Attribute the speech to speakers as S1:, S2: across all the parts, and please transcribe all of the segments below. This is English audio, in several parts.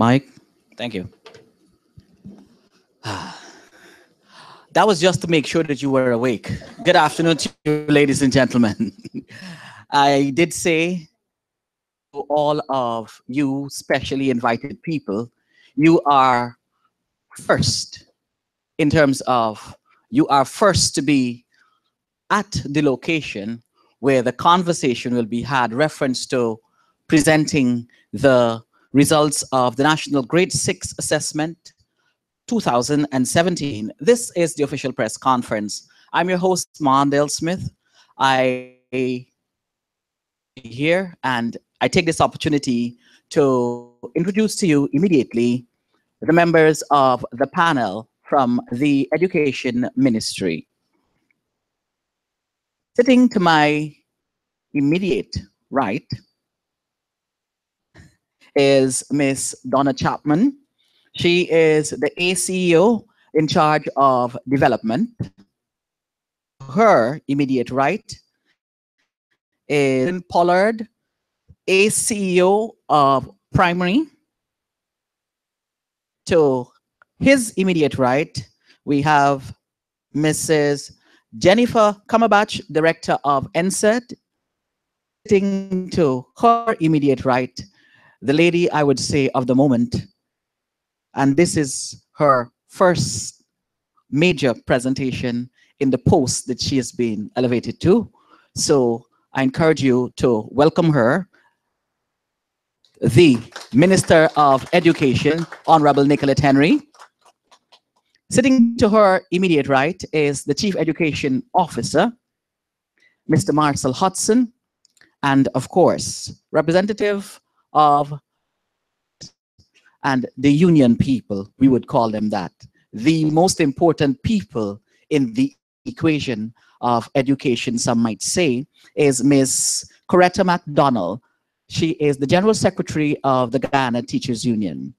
S1: Mike, thank you. That was just to make sure that you were awake. Good afternoon to you, ladies and gentlemen. I did say to all of you specially invited people, you are first in terms of you are first to be at the location where the conversation will be had reference to presenting the results of the National Grade 6 Assessment 2017. This is the official press conference. I'm your host, Mondale Smith. I here and I take this opportunity to introduce to you immediately the members of the panel from the Education Ministry. Sitting to my immediate right is Miss Donna Chapman. She is the ACEO in charge of development. Her immediate right is Pollard, ACEO of primary. To his immediate right, we have Mrs. Jennifer Kamabach, Director of NSET. Sitting to her immediate right, the lady I would say of the moment, and this is her first major presentation in the post that she has been elevated to. So I encourage you to welcome her, the Minister of Education, Honorable Nicolette Henry. Sitting to her immediate right is the Chief Education Officer, Mr. Marcel Hudson, and of course, representative of and the union people, we would call them that. The most important people in the equation of education, some might say, is Ms. Coretta McDonald. She is the General Secretary of the Ghana Teachers Union.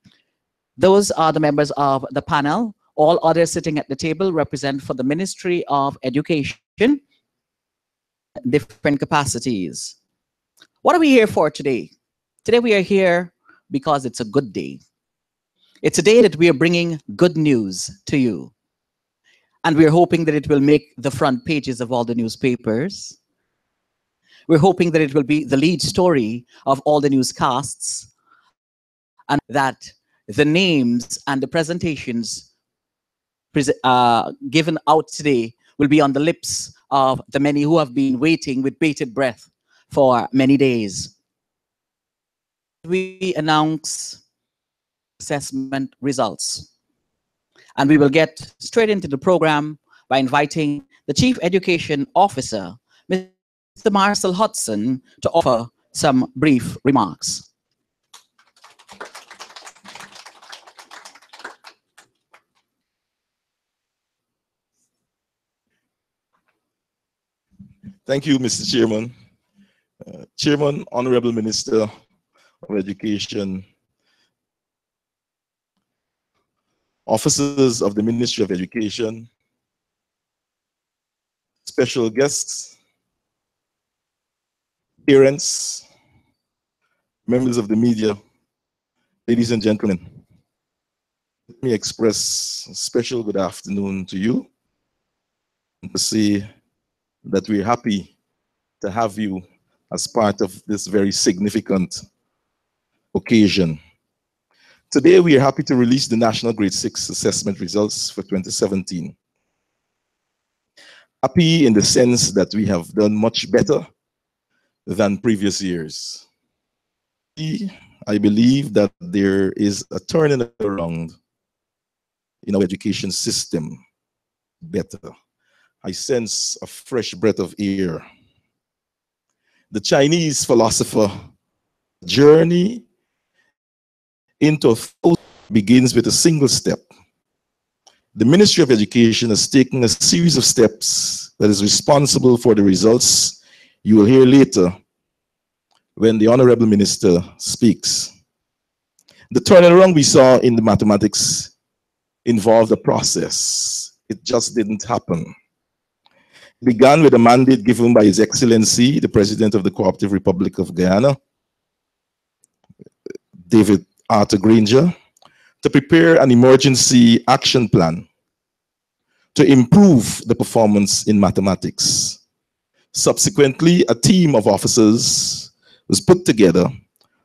S1: Those are the members of the panel. All others sitting at the table represent for the Ministry of Education, different capacities. What are we here for today? Today we are here because it's a good day. It's a day that we are bringing good news to you. And we're hoping that it will make the front pages of all the newspapers. We're hoping that it will be the lead story of all the newscasts, and that the names and the presentations given out today will be on the lips of the many who have been waiting with bated breath for many days. We announce assessment results. And we will get straight into the program by inviting the Chief Education Officer, Mr. Marcel Hudson, to offer some brief remarks.
S2: Thank you, Mr. Chairman. Chairman, Honorable Minister of Education, officers of the Ministry of Education, special guests, parents, members of the media, ladies and gentlemen. Let me express a special good afternoon to you and to say that we're happy to have you as part of this very significant occasion. Today, we are happy to release the National Grade 6 Assessment results for 2017. Happy in the sense that we have done much better than previous years. I believe that there is a turning around in our education system better. I sense a fresh breath of air. The Chinese philosopher, journey into thought begins with a single step. The Ministry of Education has taken a series of steps that is responsible for the results you will hear later when the Honorable Minister speaks. The turnaround we saw in the mathematics involved a process. It just didn't happen. It began with a mandate given by His Excellency, the President of the Cooperative Republic of Guyana, David Arthur Granger, to prepare an emergency action plan to improve the performance in mathematics. Subsequently, a team of officers was put together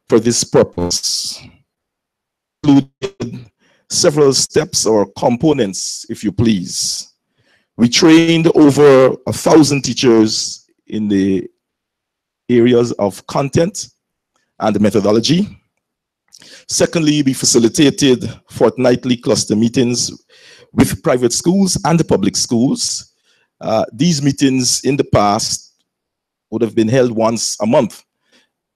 S2: for this purpose, included several steps or components, if you please. We trained over 1,000 teachers in the areas of content and methodology. Secondly, we facilitated fortnightly cluster meetings with private schools and the public schools. These meetings in the past would have been held once a month,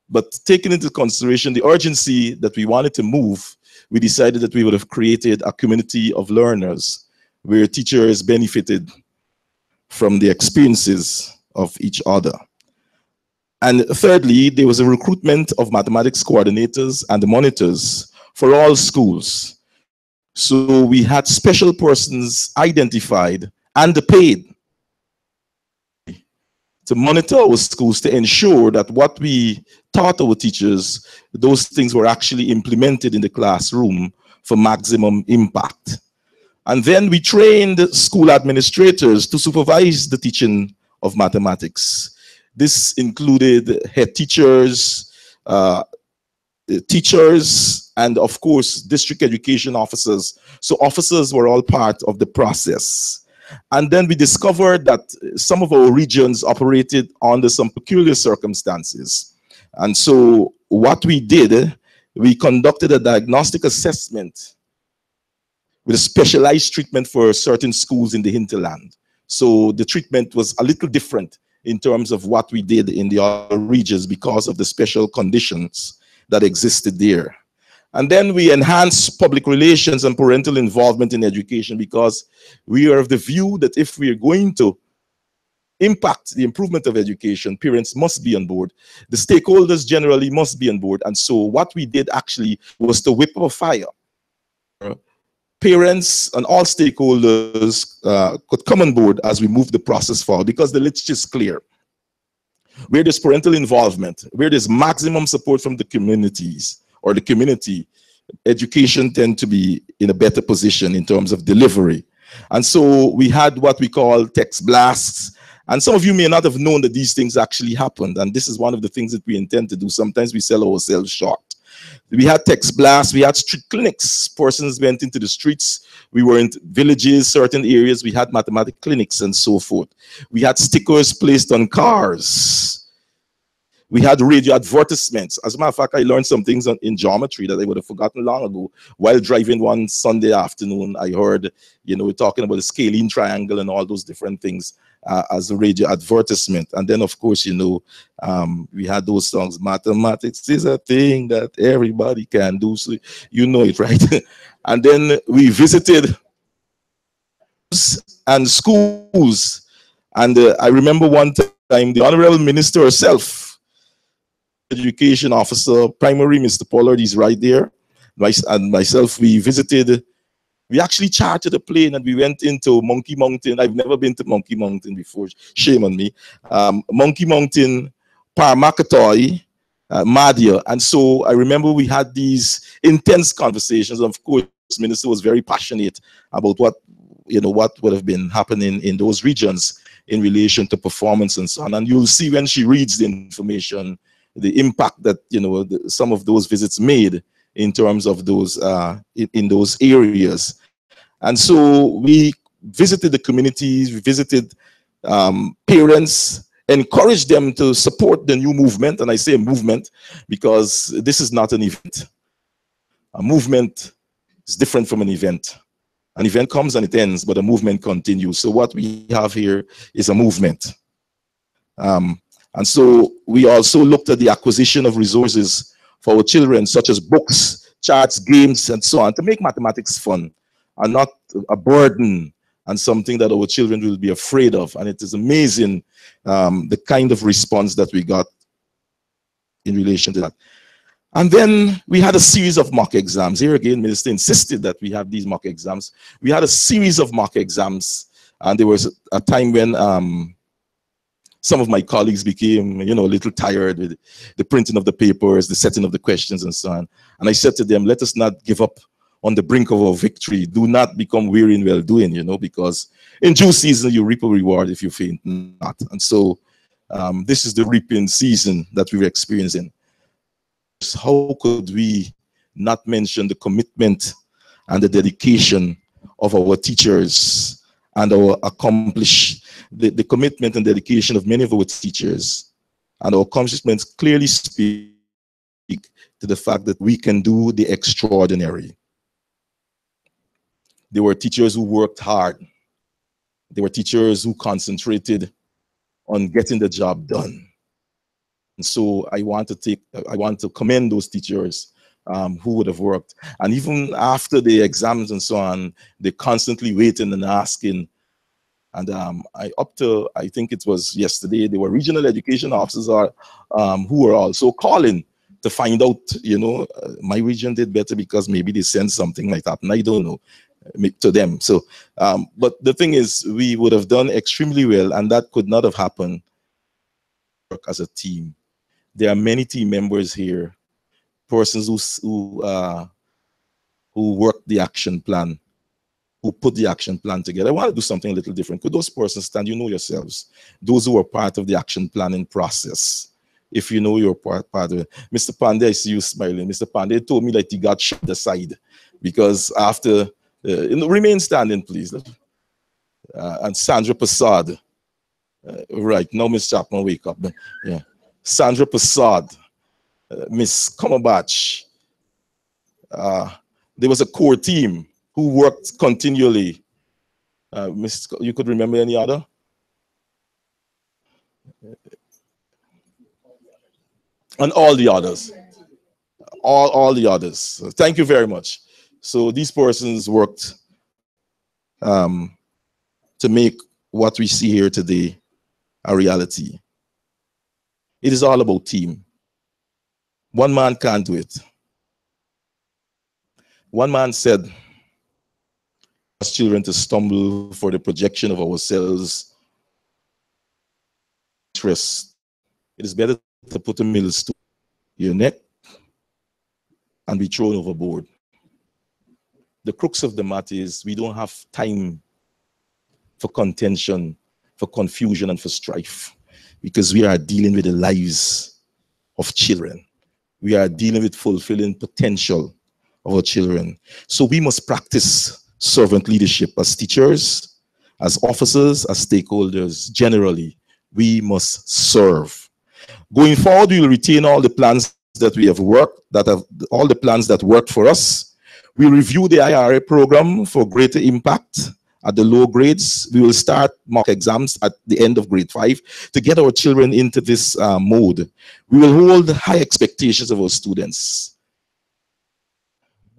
S2: but taking into consideration the urgency that we wanted to move, we decided that we would have created a community of learners where teachers benefited from the experiences of each other. And thirdly, there was a recruitment of mathematics coordinators and monitors for all schools. So we had special persons identified and paid to monitor our schools to ensure that what we taught our teachers, those things were actually implemented in the classroom for maximum impact. And then we trained school administrators to supervise the teaching of mathematics. This included head teachers, teachers, and of course, district education officers. So officers were all part of the process. And then we discovered that some of our regions operated under some peculiar circumstances. And so what we did, we conducted a diagnostic assessment with a specialized treatment for certain schools in the hinterland. So the treatment was a little different in terms of what we did in the other regions because of the special conditions that existed there. And then we enhanced public relations and parental involvement in education because we are of the view that if we are going to impact the improvement of education, parents must be on board. The stakeholders generally must be on board. And so what we did actually was to whip up a fire. Parents and all stakeholders could come on board as we move the process forward because the literature is clear. Where there's parental involvement, where there's maximum support from the communities or the community, education tend to be in a better position in terms of delivery. And so we had what we call text blasts. And some of you may not have known that these things actually happened. And this is one of the things that we intend to do. Sometimes we sell ourselves short. We had text blasts, we had street clinics. Persons went into the streets. We were in villages, certain areas. We had mathematics clinics and so forth. We had stickers placed on cars. We had radio advertisements. As a matter of fact, I learned some things in geometry that I would have forgotten long ago. While driving one Sunday afternoon, I heard, we're talking about the scalene triangle and all those different things as a radio advertisement. And then, of course, we had those songs, mathematics is a thing that everybody can do. So you know it, right? And then we visited and schools. And I remember one time the Honorable Minister herself, Education Officer, Primary, Mr. Pollard, he's right there. And myself, we actually chartered a plane and we went into Monkey Mountain. I've never been to Monkey Mountain before, shame on me. Monkey Mountain, Paramakatoy, Madhya. And so I remember we had these intense conversations. Of course, the minister was very passionate about what would have been happening in those regions in relation to performance and so on. And you'll see when she reads the information, the impact that some of those visits made in terms of those in those areas. And so we visited the communities, we visited parents, encouraged them to support the new movement. And I say movement because this is not an event. A movement is different from an event. An event comes and it ends, but a movement continues. So what we have here is a movement. And so we also looked at the acquisition of resources for our children, such as books, charts, games, and so on, to make mathematics fun and not a burden and something that our children will be afraid of. And it is amazing the kind of response that we got in relation to that. And then we had a series of mock exams. Here again, Minister insisted that we have these mock exams. We had a series of mock exams, and there was a time when Some of my colleagues became, a little tired with the printing of the papers, the setting of the questions, and so on. And I said to them, let us not give up on the brink of our victory. Do not become weary in well doing, because in due season you reap a reward if you faint not. And so this is the reaping season that we're experiencing. How could we not mention the commitment and the dedication of our teachers and our the commitment and dedication of many of our teachers and our accomplishments clearly speak to the fact that we can do the extraordinary. There were teachers who worked hard. There were teachers who concentrated on getting the job done. And so I want to commend those teachers who would have worked. And even after the exams and so on, they constantly waiting and asking. And I think it was yesterday, there were regional education officers who were also calling to find out, my region did better because maybe they sent something like that. And I don't know, to them. So, but the thing is, we would have done extremely well, and that could not have happened as a team. There are many team members here, persons who worked the action plan, who put the action plan together. I want to do something a little different. Could those persons stand? You know yourselves. Those who are part of the action planning process. If you know you're part of it. Mr. Pandey, I see you smiling. Mr. Pandey told me that he got shut aside because after, remain standing, please. And Sandra Prasad. Right, now Miss Chapman, wake up. Yeah. Sandra Prasad, Miss Comerbach. There was a core team who worked continually. Miss, you could remember any other? And all the others. All the others. So thank you very much. So these persons worked to make what we see here today a reality. It is all about team. One man can't do it. One man said, as children to stumble for the projection of ourselves, interest. It is better to put a millstone in your neck and be thrown overboard. The crux of the matter is we don't have time for contention, for confusion, and for strife, because we are dealing with the lives of children. We are dealing with fulfilling potential of our children. So we must practice servant leadership as teachers, as officers, as stakeholders. Generally, we must serve. Going forward, we will retain all the plans that we have worked, all the plans that worked for us. We review the IRA program for greater impact at the low grades. We will start mock exams at the end of grade 5 to get our children into this mode. We will hold high expectations of our students.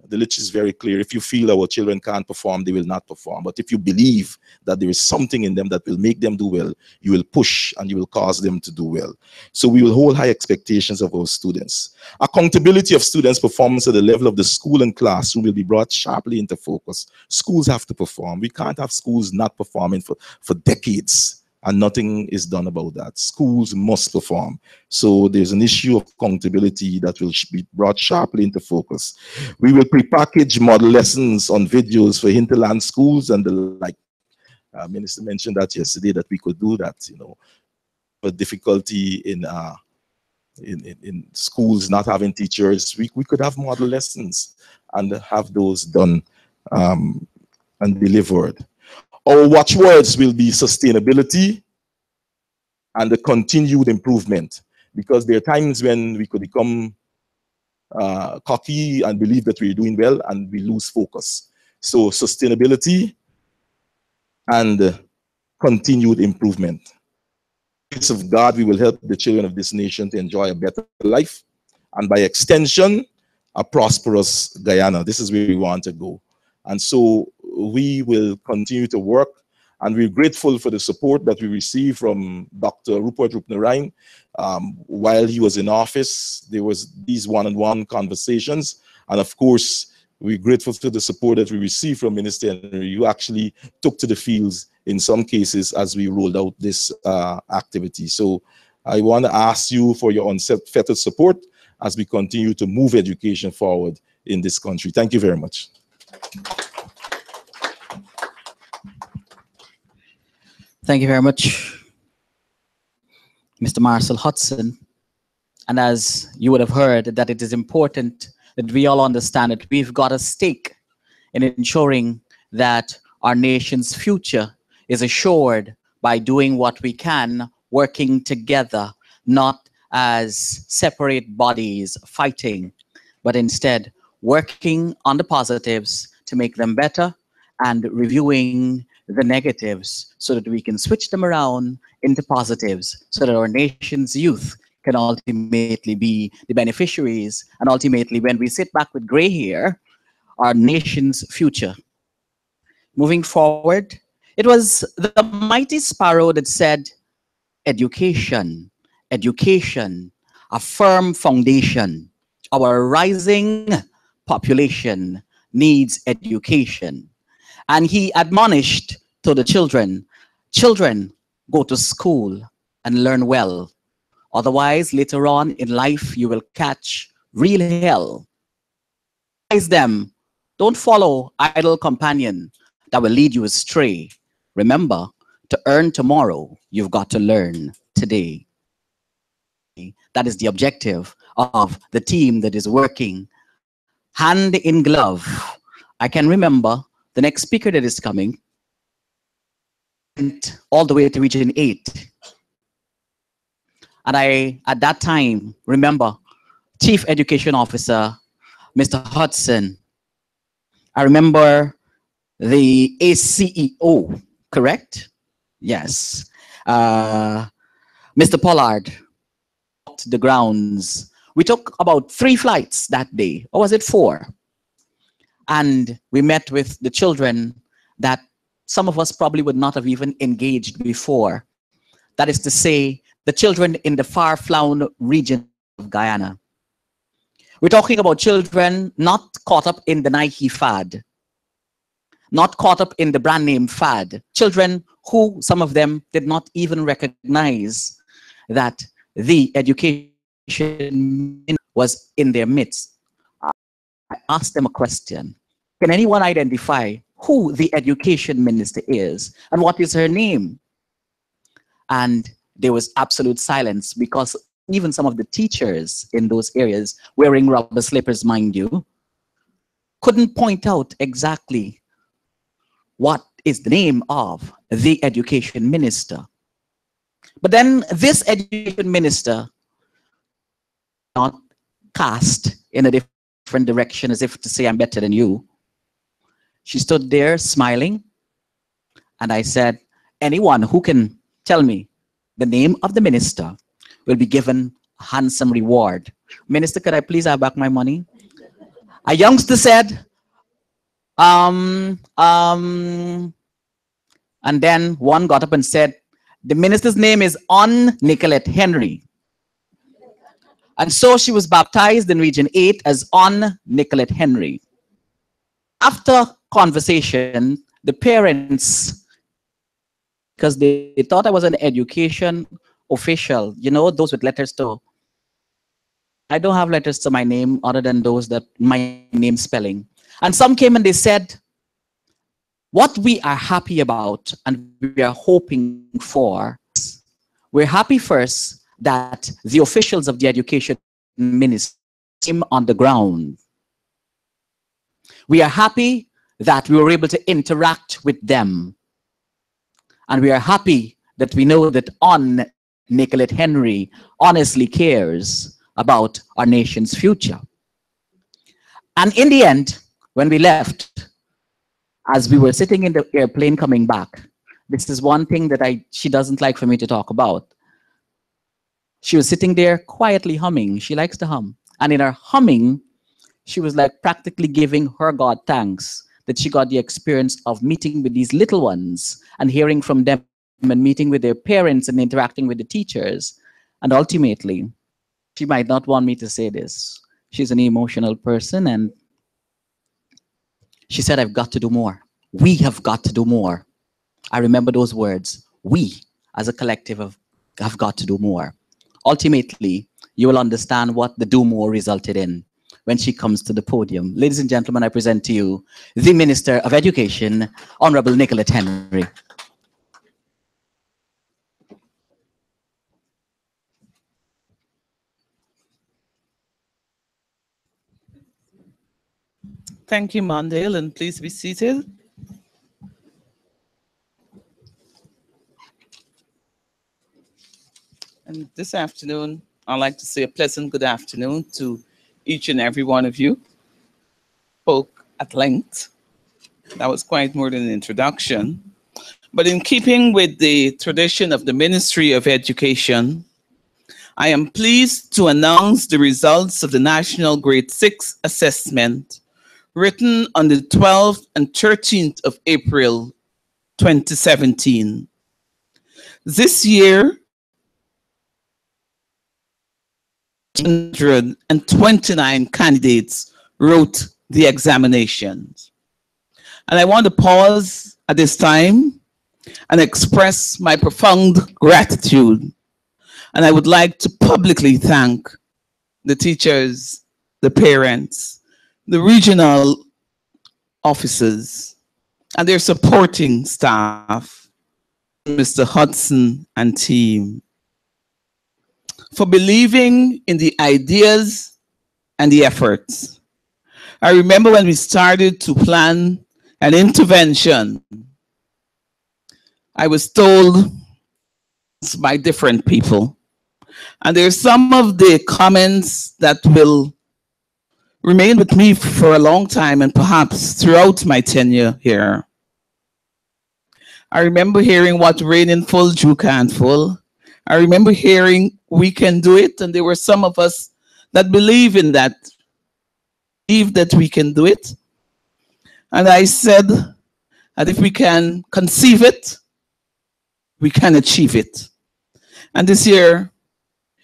S2: The literature is very clear. If you feel our children can't perform, they will not perform. But if you believe that there is something in them that will make them do well, you will push and you will cause them to do well. So we will hold high expectations of our students. Accountability of students' performance at the level of the school and classroom will be brought sharply into focus. Schools have to perform. We can't have schools not performing for decades, and nothing is done about that. Schools must perform. So there's an issue of accountability that will be brought sharply into focus. We will prepackage model lessons on videos for hinterland schools and the like. Minister mentioned that yesterday, that we could do that, but difficulty in schools not having teachers, we could have model lessons and have those done and delivered. Our watchwords will be sustainability and the continued improvement, because there are times when we could become cocky and believe that we're doing well and we lose focus. So sustainability and continued improvement. By the grace of God, we will help the children of this nation to enjoy a better life, and by extension, a prosperous Guyana. This is where we want to go. And so we will continue to work, and we're grateful for the support that we received from Dr. Rupert Rupnarain. While he was in office, there was these one-on-one conversations, and of course, We're grateful to the support that we received from Minister Henry. You actually took to the fields in some cases as we rolled out this activity. So I want to ask you for your unfettered support as we continue to move education forward in this country. Thank you very much.
S1: Thank you very much, Mr. Marcel Hudson. And as you would have heard, that it is important that we all understand that we've got a stake in ensuring that our nation's future is assured by doing what we can, working together, not as separate bodies fighting, but instead working on the positives to make them better and reviewing the negatives so that we can switch them around into positives so that our nation's youth can ultimately be the beneficiaries, and ultimately when we sit back with gray hair, our nation's future. Moving forward, it was the mighty sparrow that said, education, education, a firm foundation. Our rising population needs education. And he admonished to the children, children, go to school and learn well. Otherwise, later on in life, you will catch real hell. Advise them, don't follow idle companion that will lead you astray. Remember, to earn tomorrow, you've got to learn today. That is the objective of the team that is working hand in glove. I can remember the next speaker that is coming went all the way to Region 8. And I, at that time, remember Chief Education Officer, Mr. Hudson. I remember the ACEO, correct? Yes. Mr. Pollard walked the grounds. We took about 3 flights that day, or was it 4? And we met with the children that some of us probably would not have even engaged before. That is to say, the children in the far-flung region of Guyana. We're talking about children not caught up in the Nike fad, not caught up in the brand name fad. Children who, some of them, did not even recognize that the education was in their midst. I asked them a question. Can anyone identify who the education minister is and what is her name? And there was absolute silence because even some of the teachers in those areas, wearing rubber slippers, mind you, couldn't point out exactly what is the name of the education minister. But then this education minister not cast in a different direction as if to say, I'm better than you. She stood there smiling. And I said, anyone who can tell me the name of the minister will be given a handsome reward. Minister, could I please have back my money? A youngster said, and then one got up and said, the minister's name is Nicolette Henry. And so she was baptized in Region 8 as Nicolette Henry. After conversation, the parents, because they thought I was an education official, you know, those with letters to. I don't have letters to my name other than those that my name spelling. And some came and they said, what we are happy about and we are hoping for, we're happy first that the officials of the education ministry came on the ground. We are happy that we were able to interact with them. And we are happy that we know that Nicolette Henry honestly cares about our nation's future. And in the end, when we left, as we were sitting in the airplane coming back, this is one thing that she doesn't like for me to talk about. She was sitting there quietly humming. She likes to hum. And in her humming, she was like practically giving her God thanks that she got the experience of meeting with these little ones and hearing from them and meeting with their parents and interacting with the teachers. And ultimately, she might not want me to say this. She's an emotional person, and She said, I've got to do more. We have got to do more. I remember those words. We, as a collective, have got to do more. Ultimately, you will understand what the do more resulted in when she comes to the podium. Ladies and gentlemen, I present to you the Minister of Education, Honorable Nicolette Henry.
S3: Thank you, Mondale, and please be seated. And this afternoon, I'd like to say a pleasant good afternoon to each and every one of you. Spoke at length. That was quite more than an introduction. But in keeping with the tradition of the Ministry of Education, I am pleased to announce the results of the National Grade 6 Assessment written on the 12th and 13th of April 2017. This year, 129 candidates wrote the examinations. And I want to pause at this time and express my profound gratitude. And I would like to publicly thank the teachers, the parents, the regional officers, and their supporting staff, Mr. Hudson and team, for believing in the ideas and the efforts. I remember when we started to plan an intervention, I was told by different people. And there's some of the comments that will remain with me for a long time and perhaps throughout my tenure here. I remember hearing what rain in full, Drew can't full. I remember hearing we can do it, and there were some of us that believe in that, believe that we can do it. And I said that if we can conceive it, we can achieve it. And this year,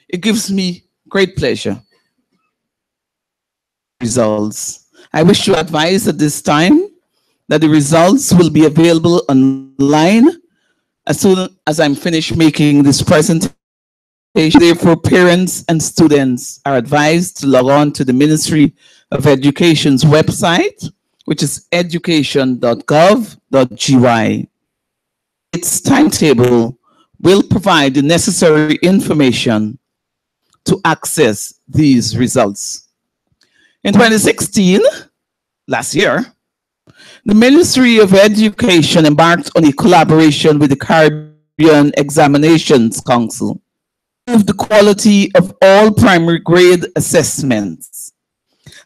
S3: it gives me great pleasure. Results. I wish to advise at this time that the results will be available online as soon as I'm finished making this presentation. Therefore, parents and students are advised to log on to the Ministry of Education's website, which is education.gov.gy. Its timetable will provide the necessary information to access these results. In 2016, last year, the Ministry of Education embarked on a collaboration with the Caribbean Examinations Council to improve the quality of all primary grade assessments.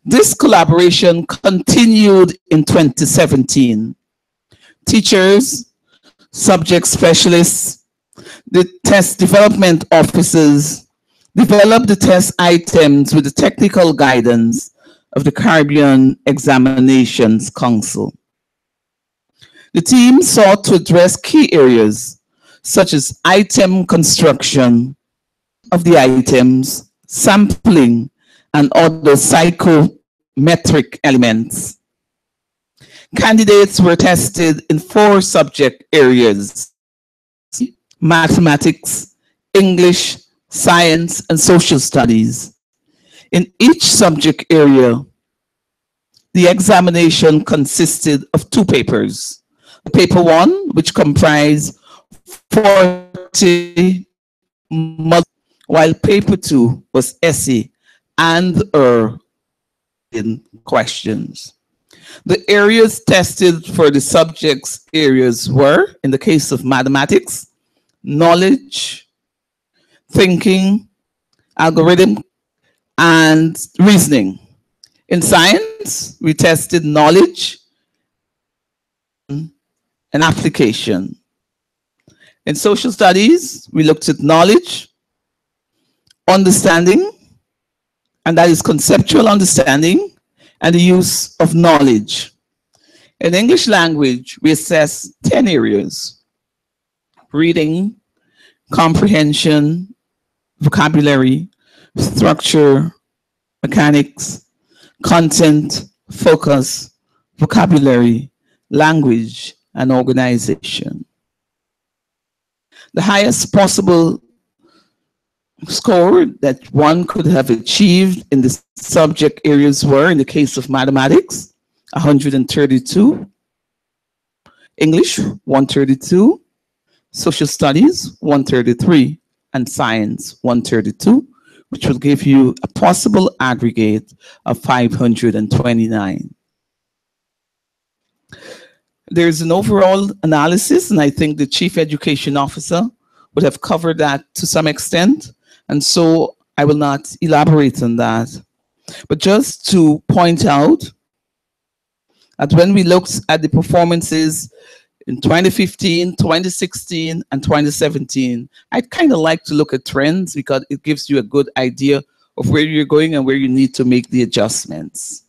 S3: This collaboration continued in 2017. Teachers, subject specialists, the test development officers developed the test items with the technical guidance of the Caribbean Examinations Council. The team sought to address key areas such as item construction of the items, sampling, and other psychometric elements. Candidates were tested in 4 subject areas: mathematics, English, science, and social studies. In each subject area, the examination consisted of 2 papers. Paper 1, which comprised 40 while paper 2 was essay and/or questions. The areas tested for the subjects areas were, in the case of mathematics, knowledge, thinking, algorithm, and reasoning. In science, we tested knowledge and application. In social studies, we looked at knowledge, understanding, and that is conceptual understanding and the use of knowledge. In English language, we assessed 10 areas: reading, comprehension, vocabulary, structure, mechanics, content, focus, vocabulary, language, and organization. The highest possible score that one could have achieved in the subject areas were, in the case of mathematics, 132, English, 132, social studies, 133, and science, 132, which will give you a possible aggregate of 529. There's an overall analysis, and I think the Chief Education Officer would have covered that to some extent, and so I will not elaborate on that. But just to point out that when we looked at the performances in 2015, 2016, and 2017, I'd kind of like to look at trends because it gives you a good idea of where you're going and where you need to make the adjustments.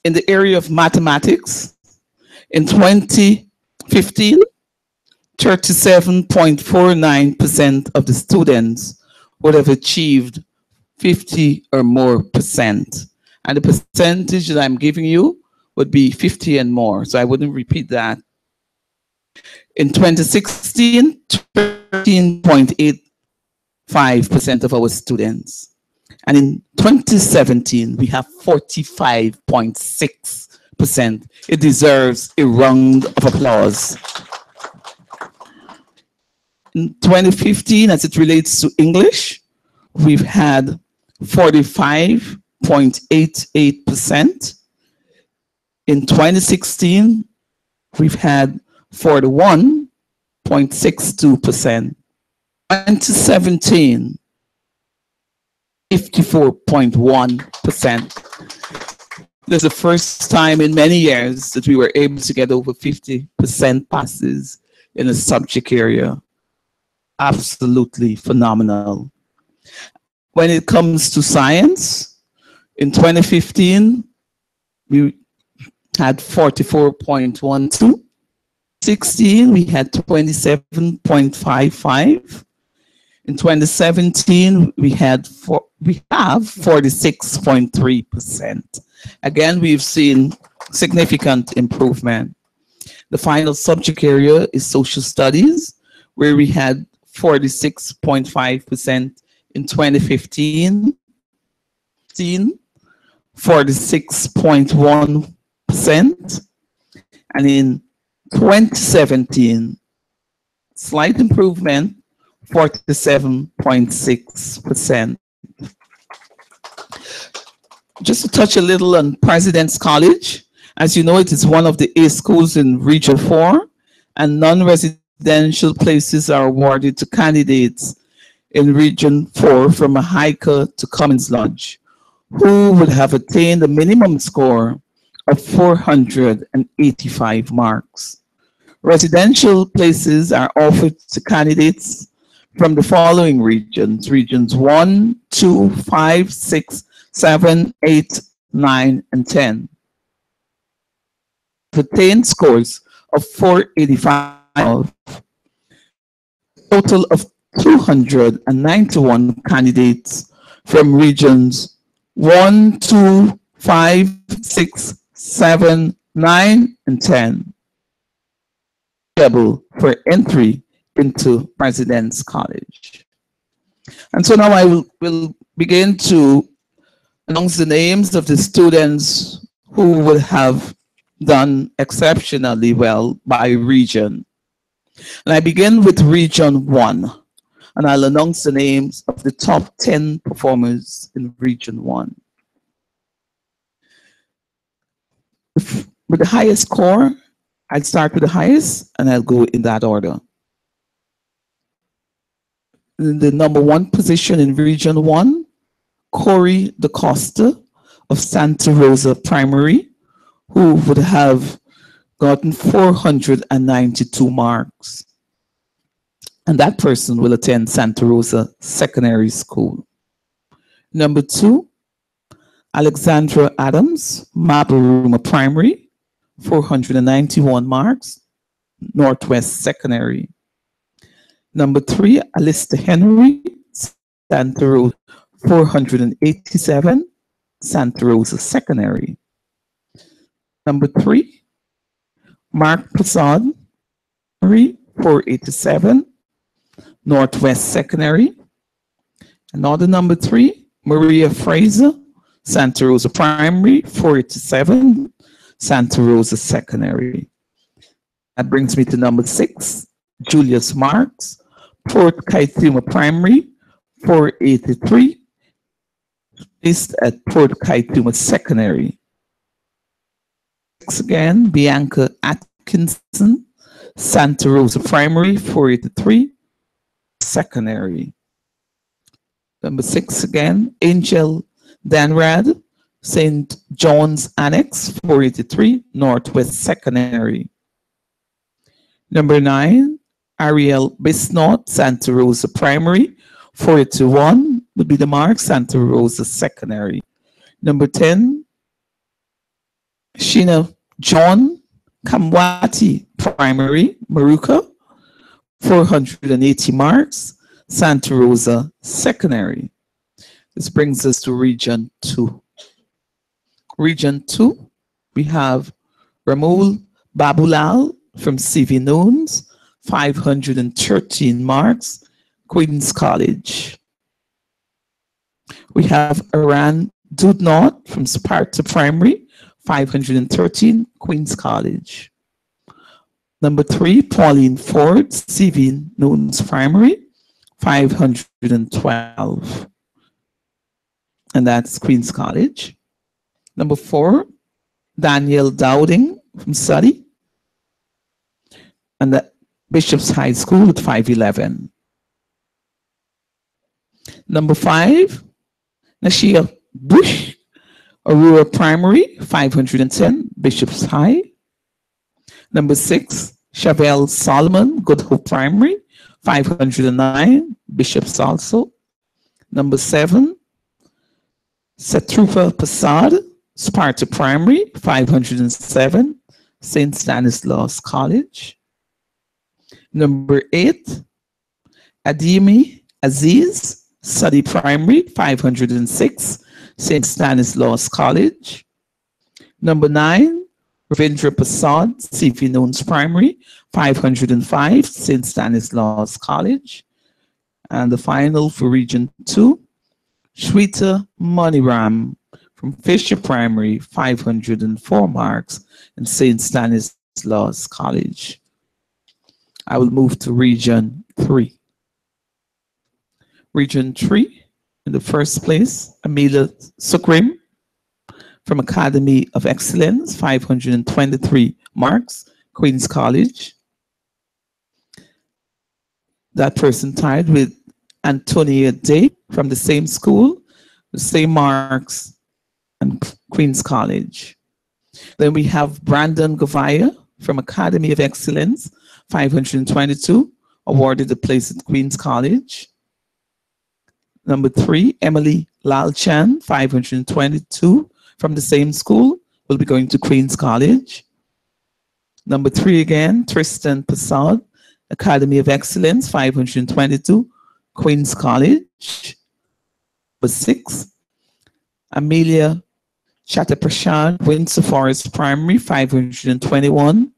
S3: In the area of mathematics, in 2015, 37.49% of the students would have achieved 50 or more percent. And the percentage that I'm giving you would be 50 and more, so I wouldn't repeat that. In 2016, 13.85% of our students. And in 2017, we have 45.6%. It deserves a round of applause. In 2015, as it relates to English, we've had 45.88%. In 2016, we've had 41.62%. 2017, 54.1%. This is the first time in many years that we were able to get over 50% passes in a subject area. Absolutely phenomenal. When it comes to science, in 2015, we had 44.12. 16, we had 27.55. In 2017, we have 46.3%. Again, we've seen significant improvement. The final subject area is social studies, where we had 46.5% in 2015, 46.1%, and in 2017, slight improvement, 47.6%. Just to touch a little on President's College. As you know, it is one of the A schools in Region 4, and non-residential places are awarded to candidates in Region 4 from a hiker to Cummins Lodge, who would have attained a minimum score of 485 marks. Residential places are offered to candidates from the following regions: Regions 1, 2, 5, 6, 7, 8, 9, and 10. Attained scores of 485, total of 291 candidates from regions 1, 2, 5, 6, 7, 9, and 10 available for entry into President's College. And so now I will begin to announce the names of the students who would have done exceptionally well by region. And I begin with Region 1, and I'll announce the names of the top 10 performers in Region 1. With the highest score, I'll start with the highest, and I'll go in that order. In the number 1 position in Region 1, Corey DaCosta of Santa Rosa Primary, who would have gotten 492 marks. And that person will attend Santa Rosa Secondary School. Number 2, Alexandra Adams, Mabaruma Primary, 491 marks, Northwest Secondary. Number 3, Alista Henry, Santa Rosa, 487, Santa Rosa Secondary. Number 3, Mark Prasad, 487, Northwest Secondary. Another number 3, Maria Fraser, Santa Rosa Primary, 487, Santa Rosa Secondary. That brings me to number 6, Julius Marks, Port Kaituma Primary, 483, placed at Port Kaituma Secondary. 6 again, Bianca Atkinson, Santa Rosa Primary, 483, Secondary. Number 6 again, Angel Danrad, St. John's Annex, 483, Northwest Secondary. Number 9, Ariel Bisnot, Santa Rosa Primary, 481 would be the mark, Santa Rosa Secondary. Number 10, Sheena John Kamwati Primary, Maruka, 480 marks, Santa Rosa Secondary. This brings us to Region 2. Region 2, we have Ramul Babulal from CV Noons, 513 marks, Queen's College. We have Aran Dudnot from Sparta Primary, 513, Queen's College. Number 3, Pauline Ford, CV Noons Primary, 512. And that's Queen's College. Number 4, Daniel Dowding from Surrey, and the Bishop's High School at 511. Number 5, Nashia Bush, Aurora Primary, 510, Bishop's High. Number 6, Chevelle Solomon, Good Hope Primary, 509, Bishop's also. Number 7, Satrupa Prasad, Sparta Primary, 507, St. Stanislaus College. Number 8, Adimi Aziz, Sadi Primary, 506, St. Stanislaus College. Number 9, Ravindra Prasad, CV Noons Primary, 505, St. Stanislaus College. And the final for Region 2, Shweta Maniram from Fisher Primary, 504 marks, in St. Stanislaus College. I will move to Region 3. Region 3, in the first place, Amelia Sukrim from Academy of Excellence, 523 marks, Queen's College. That person tied with Antonia Day from the same school, the same marks, and Queen's College. Then we have Brandon Govaya from Academy of Excellence, 522, awarded a place at Queen's College. Number 3, Emily Lalchan, 522, from the same school, will be going to Queen's College. Number 3 again, Tristan Prasad, Academy of Excellence, 522, Queen's College. Number 6, Amelia Chatterprasad, Windsor Forest Primary, 521,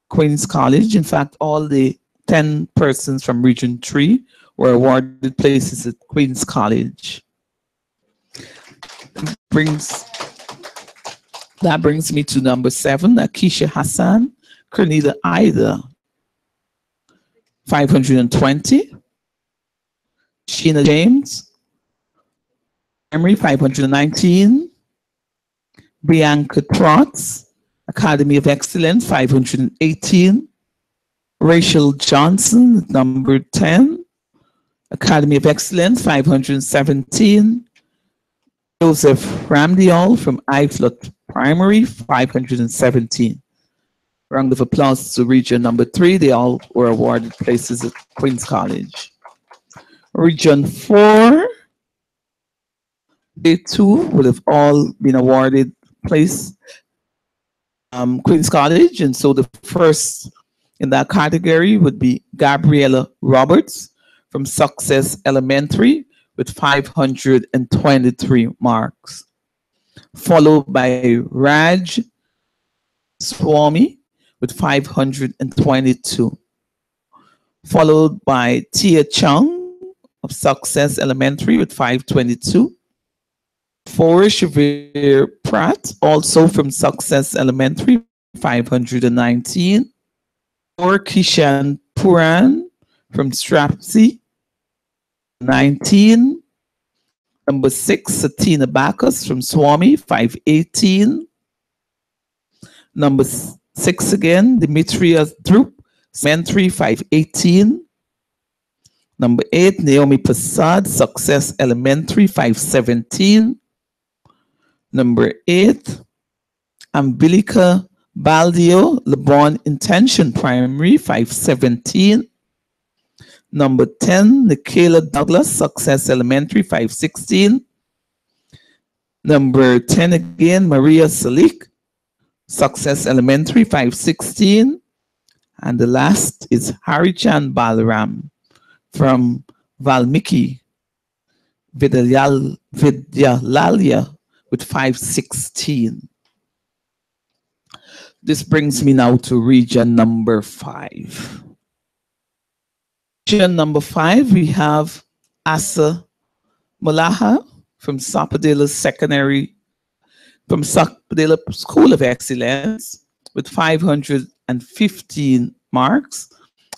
S3: Queen's College. In fact, all the 10 persons from Region 3 were awarded places at Queen's College. That brings me to number 7, Akisha Hassan, Grenada Ida, 520. Sheena James, Primary, 519. Bianca Trotz, Academy of Excellence, 518. Rachel Johnson, number 10, Academy of Excellence, 517. Joseph Ramdial from Iflot Primary, 517. Round of applause to Region number 3. They all were awarded places at Queen's College. Region 4, they too would have all been awarded place Queen's College, and so the first in that category would be Gabriella Roberts from Success Elementary with 523 marks, followed by Raj Swami with 522, followed by Tia Chung of Success Elementary with 522. 4, Shavir Pratt, also from Success Elementary, 519. 4, Kishan Puran from Strapsy, 19. Number 6, Satina Bacchus from Swami, 518. Number 6 again, Demetria Drup, Elementary, 518. Number 8, Naomi Prasad, Success Elementary, 517. Number 8, Ambilica Baldio, LeBron Intention Primary, 517. Number 10, Nikela Douglas, Success Elementary, 516. Number 10 again, Maria Salik, Success Elementary, 516. And the last is Harichan Balaram from Valmiki Vidyalaya with 516. This brings me now to region number 5. Region number 5, we have Asa Mulaha from Sapadilla School of Excellence with 515 marks,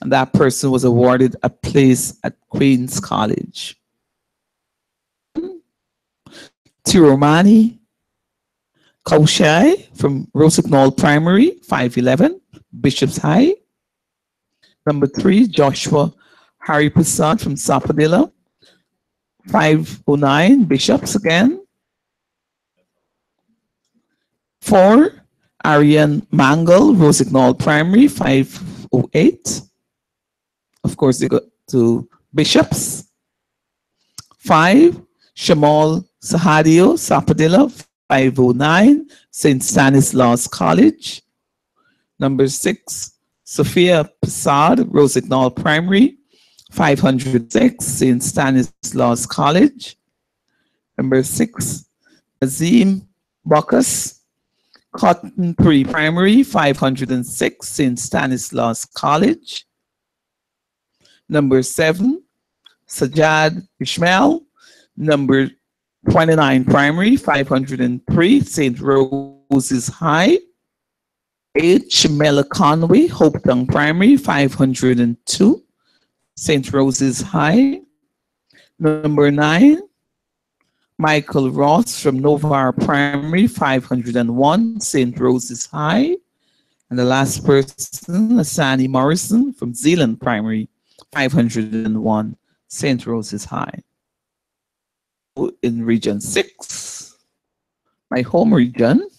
S3: and that person was awarded a place at Queen's College. Tiromani Kaushai from Rosignol Primary, 511, Bishop's High. Number 3, Joshua Hari Prasad from Sapadilla, 509, Bishops again. 4, Ariane Mangle, Rosignol Primary, 508. Of course, they go to Bishops. 5, Shamal Sahadio, Sapadilla, 509, St. Stanislaus College. Number 6, Sophia Prasad, Rosignol Primary, 506, St. Stanislaus College. Number 6, Azim Bacchus, Cotton Primary, 506, St. Stanislaus College. Number 7, Sajad Ishmael, number 29 Primary, 503, St. Rose's High. 8, Shamela Conway, Hopetown Primary, 502, St. Rose's High. Number 9, Michael Ross from Novar Primary, 501, St. Rose's High. And the last person, Asani Morrison from Zealand Primary, 501, St. Rose's High. In Region 6, my home region,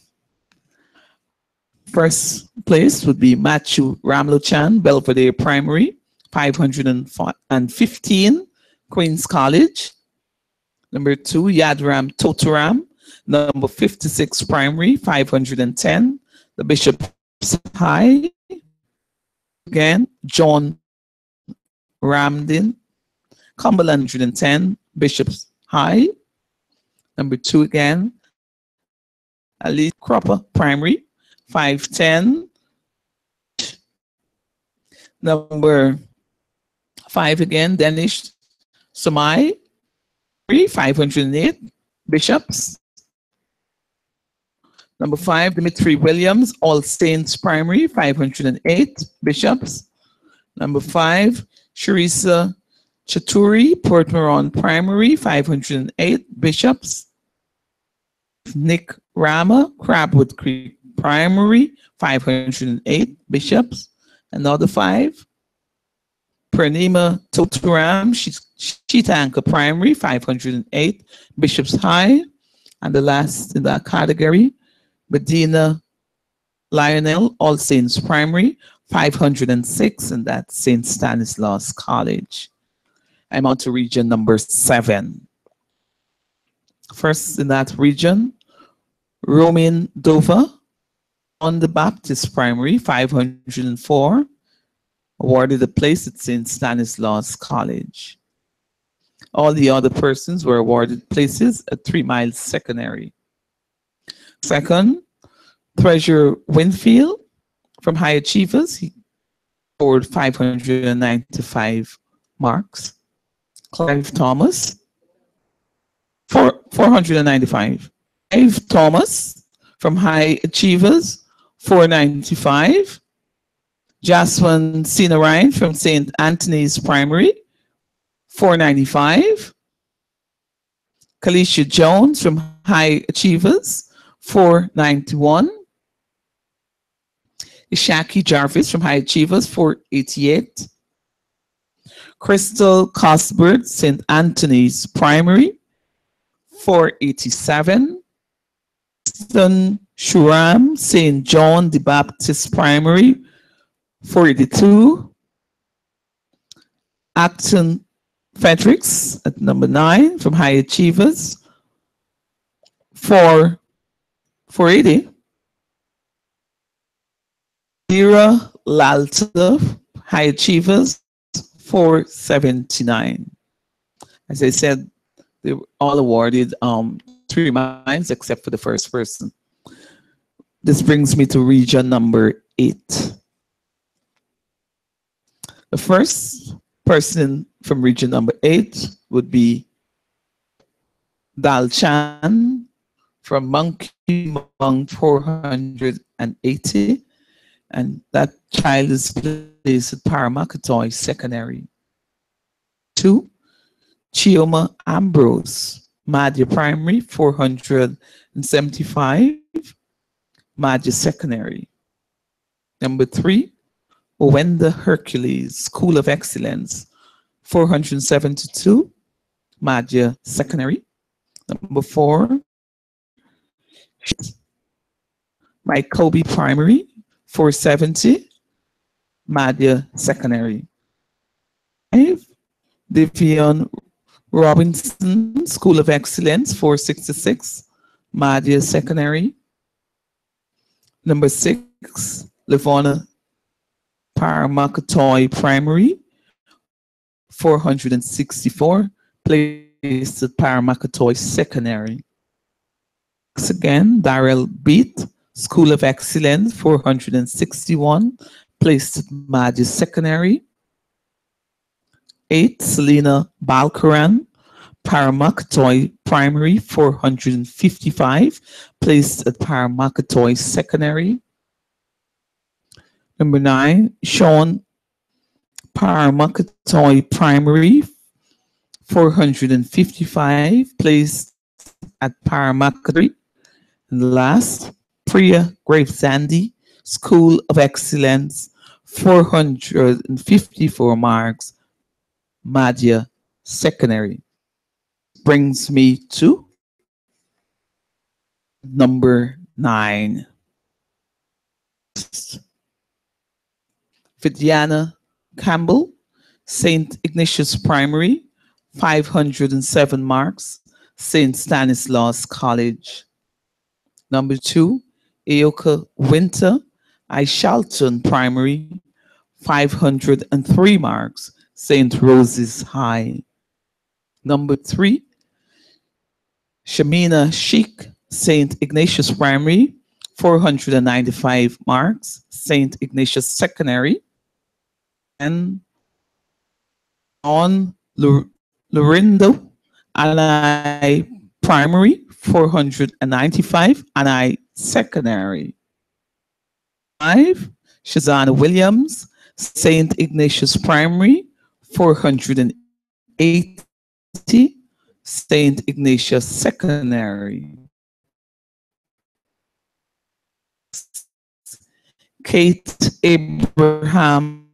S3: first place would be Matthew Ramlochan, Belvedere Primary, 515, Queen's College. Number 2, Yadram Totaram, number 56 Primary, 510, the Bishop's High. Again, John Ramdin, Cumberland 110, Bishop's High. Number 2 again, Ali Cropper Primary, 510. Number 5 again, Danish Somai, 508, Bishops. Number 5, Dimitri Williams, All Saints Primary, 508, Bishops. Number 5, Sharisa Chaturi, Port Moran Primary, 508, Bishops. Nick Rama, Crabwood Creek Primary, 508, Bishops. Another 5, Purnima Totaram, Cheetanka Primary, 508, Bishop's High. And the last in that category, Medina Lionel, All Saints Primary, 506, and that's St. Stanislaus College. I'm on to region number 7. First in that region, Roman Dova, on the Baptist Primary, 504, awarded a place at St. Stanislaus College. All the other persons were awarded places at 3 Miles Secondary. Second, Treasurer Winfield from High Achievers, he scored 595 marks. Clive Thomas, 495. Clive Thomas from High Achievers, 495. Jasmine Sina Ryan from St. Anthony's Primary, 495. Kalisha Jones from High Achievers, 491. Ishaki Jarvis from High Achievers, 488. Crystal Cosbert, St. Anthony's Primary, 487. Kristen Shuram, St. John the Baptist Primary, 482. Acton Fredericks at number 9 from High Achievers, 480. Vera Lalta, High Achievers, 479. As I said, they were all awarded 3 mines except for the first person. This brings me to region number 8. The first person from region number 8 would be Dal Chan from Monkey Mong 480. And that child is placed at Paramakatoy Secondary. 2, Chioma Ambrose, Madhya Primary, 475, Madhya Secondary. Number 3, Owenda Hercules, School of Excellence, 472, Madhya Secondary. Number 4, Mike Kobe Primary, 470, Madhya Secondary. 5, Devion Robinson, School of Excellence, 466, Madhya Secondary. Number 6, Livona Paramakatoy Primary, 464, placed at Paramakatoy Secondary. Once again, Darrell Beat, School of Excellence, 461, placed at Madhya Secondary. 8, Selena Balkaran, Paramakatoy Primary, 455, placed at Paramakatoy Secondary. Number 9, Sean Paramakatoy Primary, 455, placed at Paramakatoy. And last, Priya Gravesandi, School of Excellence, 454 marks, Madhya Secondary. Brings me to number 9. Vidyana Campbell, St. Ignatius Primary, 507 marks, St. Stanislaus College. Number 2, Aoka Winter, Ishalton Primary, 503 marks, St. Rose's High. Number 3, Shamina Sheikh, St. Ignatius Primary, 495 marks, St. Ignatius Secondary. And on Lorindo Anai Primary, 495, Anai Secondary. 5, Shazana Williams, St. Ignatius Primary, 480, St. Ignatius Secondary. Kate Abraham,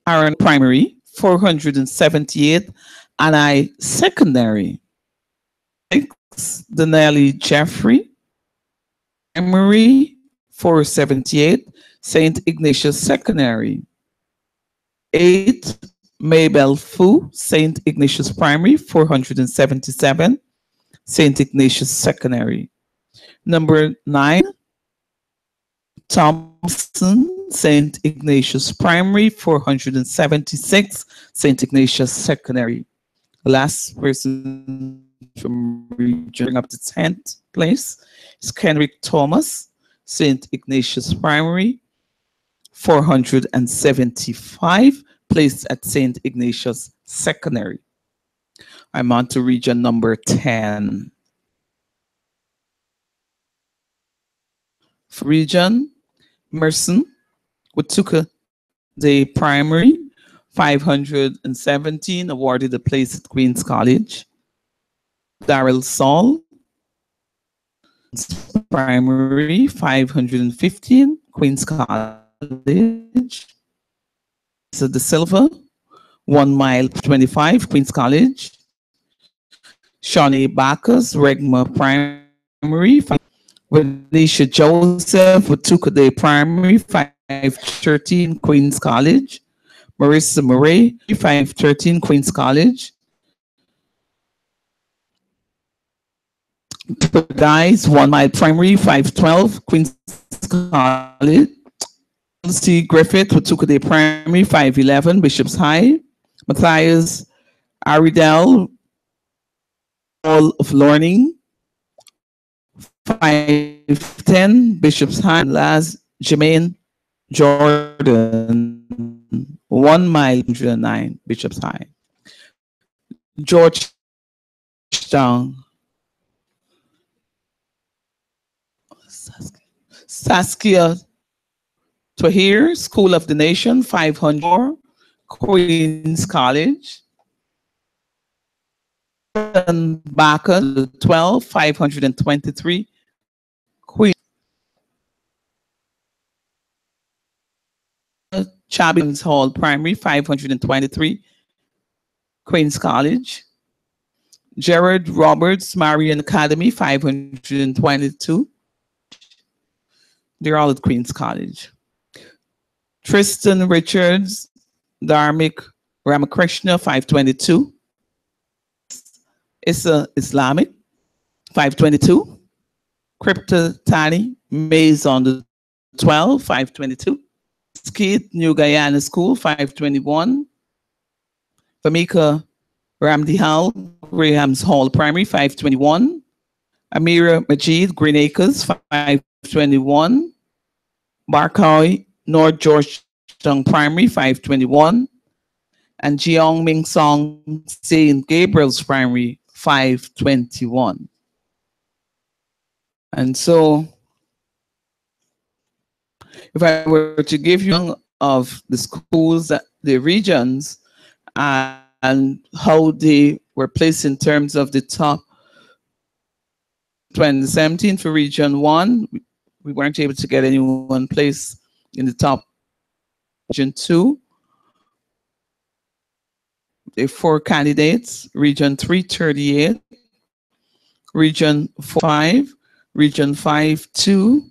S3: Aaron Primary, 478, Anai Secondary. 6, Denali Jeffrey, Primary, 478, St. Ignatius Secondary. 8, Maybell Fu, St. Ignatius Primary, 477, St. Ignatius Secondary. Number 9, Thompson, St. Ignatius Primary, 476, St. Ignatius Secondary. The last person from region up to 10th place is Kenrick Thomas, St. Ignatius Primary, 475, placed at St. Ignatius Secondary. I'm on to region number 10. For region, Merson, Watuka Day Primary, 517, awarded a place at Queen's College. Darrell Saul, Primary, 515, Queen's College. So De Silva, 1 mile 25, Queen's College. Shawnee Bacchus, Regma Primary. Venetia Joseph, Watuka Day Primary, 513, Queen's College. Marissa Murray, 513, Queen's College. Guys, 1 mile primary, 512, Queen's College. C. Griffith, Watuka Day Primary, 511, Bishop's High. Matthias Aridel, Hall of Learning, 510, Bishop's High. Last, Jermaine Jordan, 1 mile, 109, Bishop's High. Georgetown, Saskia Twahir, School of the Nation, 500, Queen's College. Baca, 12, 523, Queen. Chabbins Hall Primary, 523, Queen's College. Gerard Roberts, Marion Academy, 522. They're all at Queen's College. Tristan Richards, Dharmic Ramakrishna, 522. Issa Islamic, 522. Crypta Tani, Maze on the 12, 522. Skeet New Guyana School, 521. Famika Ramdihal, Graham's Hall Primary, 521. Amira Majid, Green Acres, 521. Barkoi, North Georgetown Primary, 521. And Jeong Ming Song, St. Gabriel's Primary, 521. And so, if I were to give you of the schools, the regions, and how they were placed in terms of the top 2017 for Region 1, we weren't able to get anyone placed in the top. Region 2, there are 4 candidates. Region 3, 38. Region 5, Region 5, 2.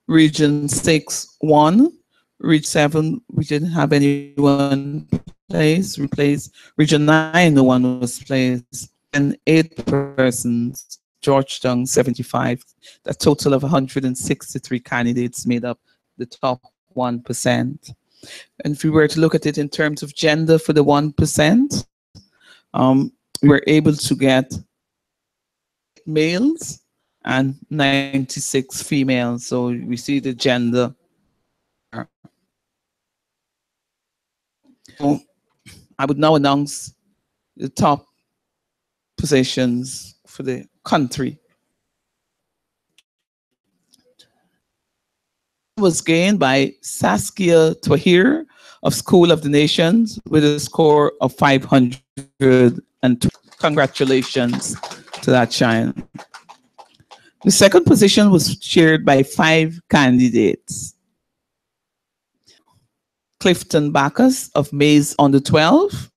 S3: Region 6, 1. Region 7, we didn't have anyone replaced. Region 9, no one was placed. And 8 persons. Georgetown, 75. A total of 163 candidates made up the top 1%. And if we were to look at it in terms of gender for the 1%, we were able to get males and 96 females. So we see the gender. So I would now announce the top positions for the country. Was gained by Saskia Twahir of School of the Nations with a score of 502. Congratulations to that child. The second position was shared by 5 candidates. Clifton Bacchus of Maze on the 12.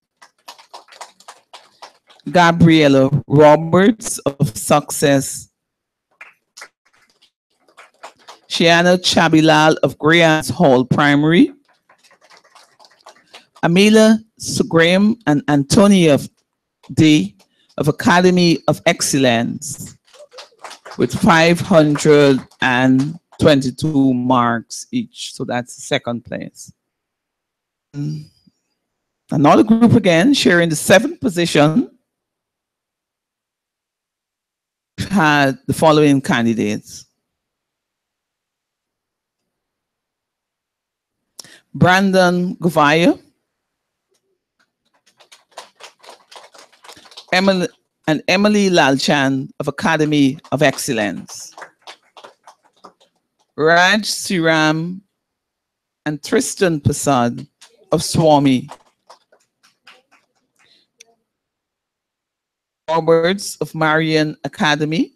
S3: Gabriella Roberts of Success. Shiana Chabilal of Graham's Hall Primary. Amila Sugraham and Antonia D of Academy of Excellence with 522 marks each. So that's the second place. Another group again sharing the 7th position. had the following candidates: Brandon Govaya, Emily Lalchan of Academy of Excellence, Raj Siram and Tristan Prasad of Swami, Roberts of Marian Academy,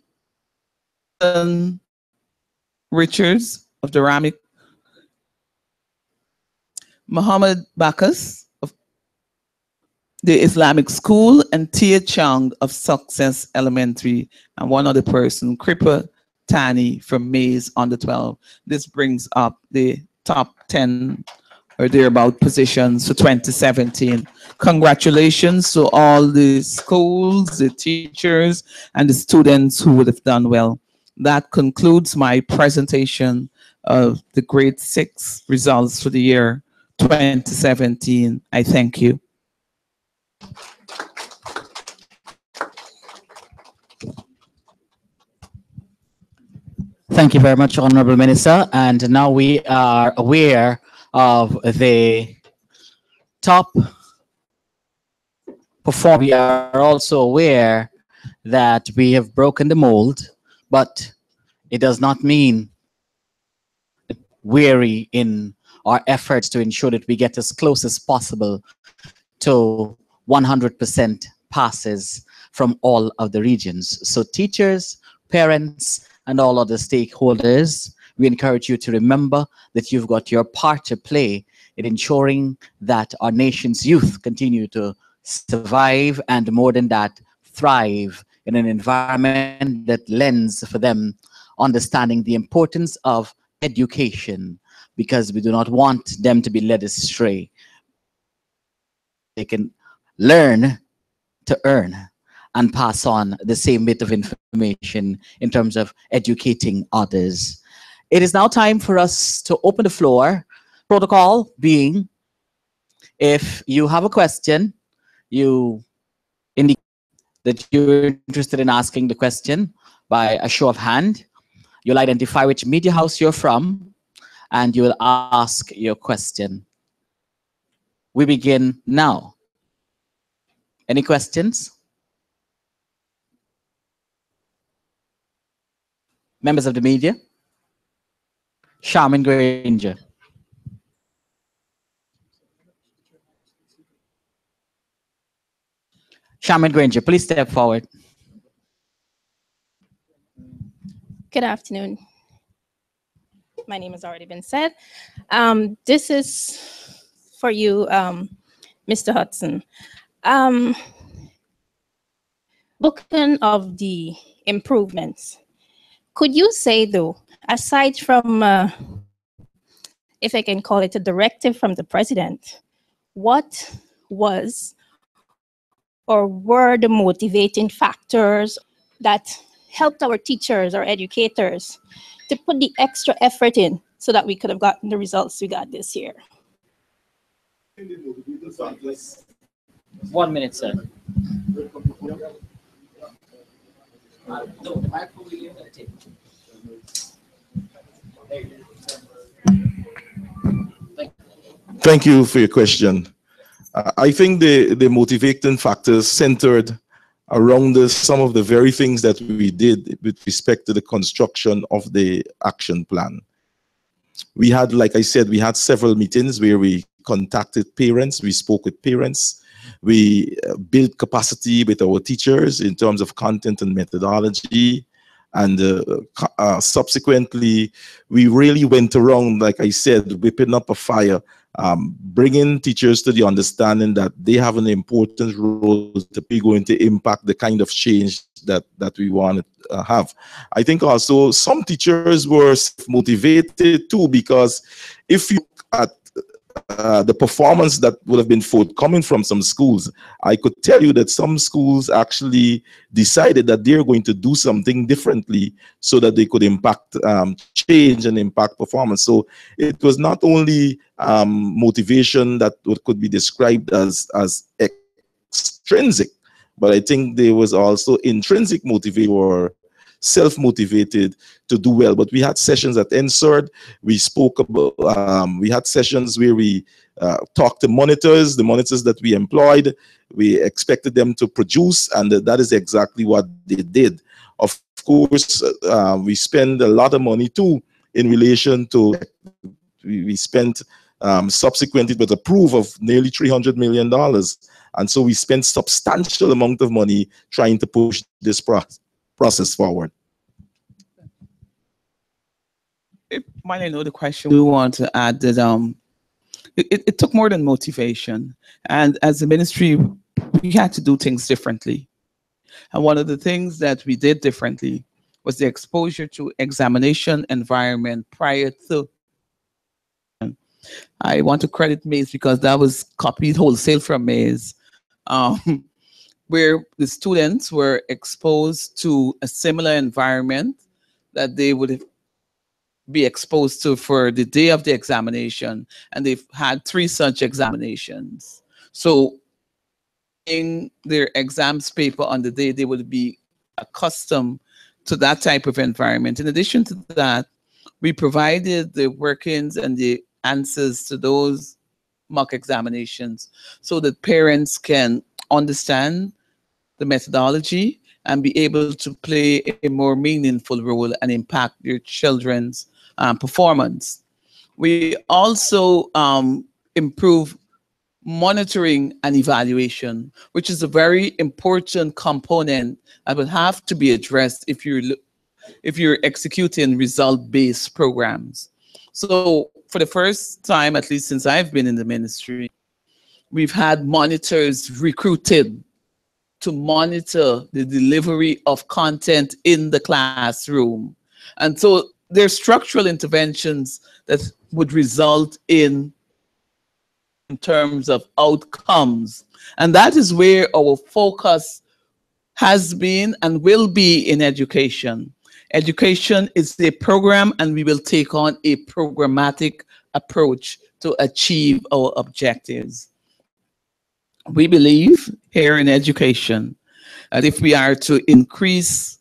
S3: Richards of Durham, Muhammad Bakas of the Islamic School, and Tia Chang of Success Elementary, and one other person, Kripa Tani from Mays under 12. This brings up the top 10 or thereabout positions for 2017. Congratulations to all the schools, the teachers, and the students who would have done well. That concludes my presentation of the grade 6 results for the year 2017. I thank you.
S1: Thank you very much, Honorable Minister. And now we are aware of the top performer. We are also aware that we have broken the mold, but it does not mean weary in our efforts to ensure that we get as close as possible to 100% passes from all of the regions. So teachers, parents, and all other stakeholders, we encourage you to remember that you've got your part to play in ensuring that our nation's youth continue to survive and, more than that, thrive in an environment that lends for them understanding the importance of education, because we do not want them to be led astray. They can learn to earn and pass on the same bit of information in terms of educating others. It is now time for us to open the floor. Protocol being, if you have a question, you indicate that you're interested in asking the question by a show of hand. You'll identify which media house you're from, and you will ask your question. We begin now. Any questions? Members of the media? Charmin Granger. Charmin Granger, please step forward.
S4: Good afternoon. My name has already been said. This is for you, Mr. Hudson. Looking of the improvements, could you say, though, aside from, if I can call it a directive from the president, what was or were the motivating factors that helped our teachers or educators to put the extra effort in so that we could have gotten the results we got this year?
S1: 1 minute, sir.
S2: Thank you for your question. I think the motivating factors centered around some of the very things that we did with respect to the construction of the action plan. We had, like I said, we had several meetings where we contacted parents, we spoke with parents, we built capacity with our teachers in terms of content and methodology, and subsequently, we really went around, like I said, whipping up a fire, bringing teachers to the understanding that they have an important role to be going to impact the kind of change that we want to have. I think also some teachers were motivated too, because if you look at the performance that would have been forthcoming from some schools, I could tell you that some schools actually decided that they're going to do something differently so that they could impact change and impact performance. So it was not only motivation that could be described as extrinsic, but I think there was also intrinsic motivation for self-motivated to do well. But we had sessions at NSERD. We spoke about, we had sessions where we talked to monitors, the monitors that we employed. We expected them to produce, and that is exactly what they did. Of course, we spend a lot of money too in relation to, we spent subsequently with approve of nearly $300 million. And so we spent substantial amount of money trying to push this process forward.
S3: While I know the question, we want to add that it took more than motivation. And as a ministry, we had to do things differently. And one of the things that we did differently was the exposure to examination environment prior to. I want to credit Mays because that was copied wholesale from Mays, where the students were exposed to a similar environment that they would be exposed to for the day of the examination. And they've had 3 such examinations. So in their exams paper on the day, they would be accustomed to that type of environment. In addition to that, we provided the workings and the answers to those mock examinations so that parents can understand the methodology and be able to play a more meaningful role and impact their children's performance. We also improve monitoring and evaluation, which is a very important component that will have to be addressed if you're executing result-based programs. So for the first time, at least since I've been in the ministry, we've had monitors recruited to monitor the delivery of content in the classroom. And so there's structural interventions that would result in terms of outcomes. And that is where our focus has been and will be in education. Education is a program, and we will take on a programmatic approach to achieve our objectives. We believe here in education that if we are to increase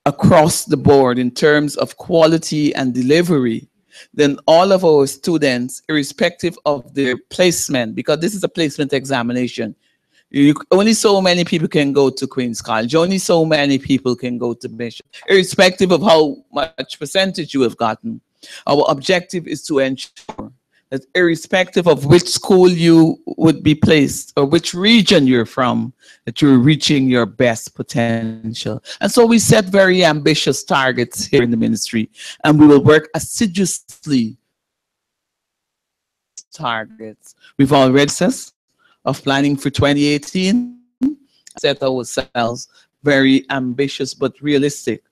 S3: across the board in terms of quality and delivery, then all of our students, irrespective of their placement, because this is a placement examination, only so many people can go to Queen's College, only so many people can go to Bishop, irrespective of how much percentage you have gotten. Our objective is to ensure that irrespective of which school you would be placed or which region you're from, that you're reaching your best potential. And so we set very ambitious targets here in the ministry, and we will work assiduously targets. We've already assessed of planning for 2018, set ourselves very ambitious but realistic.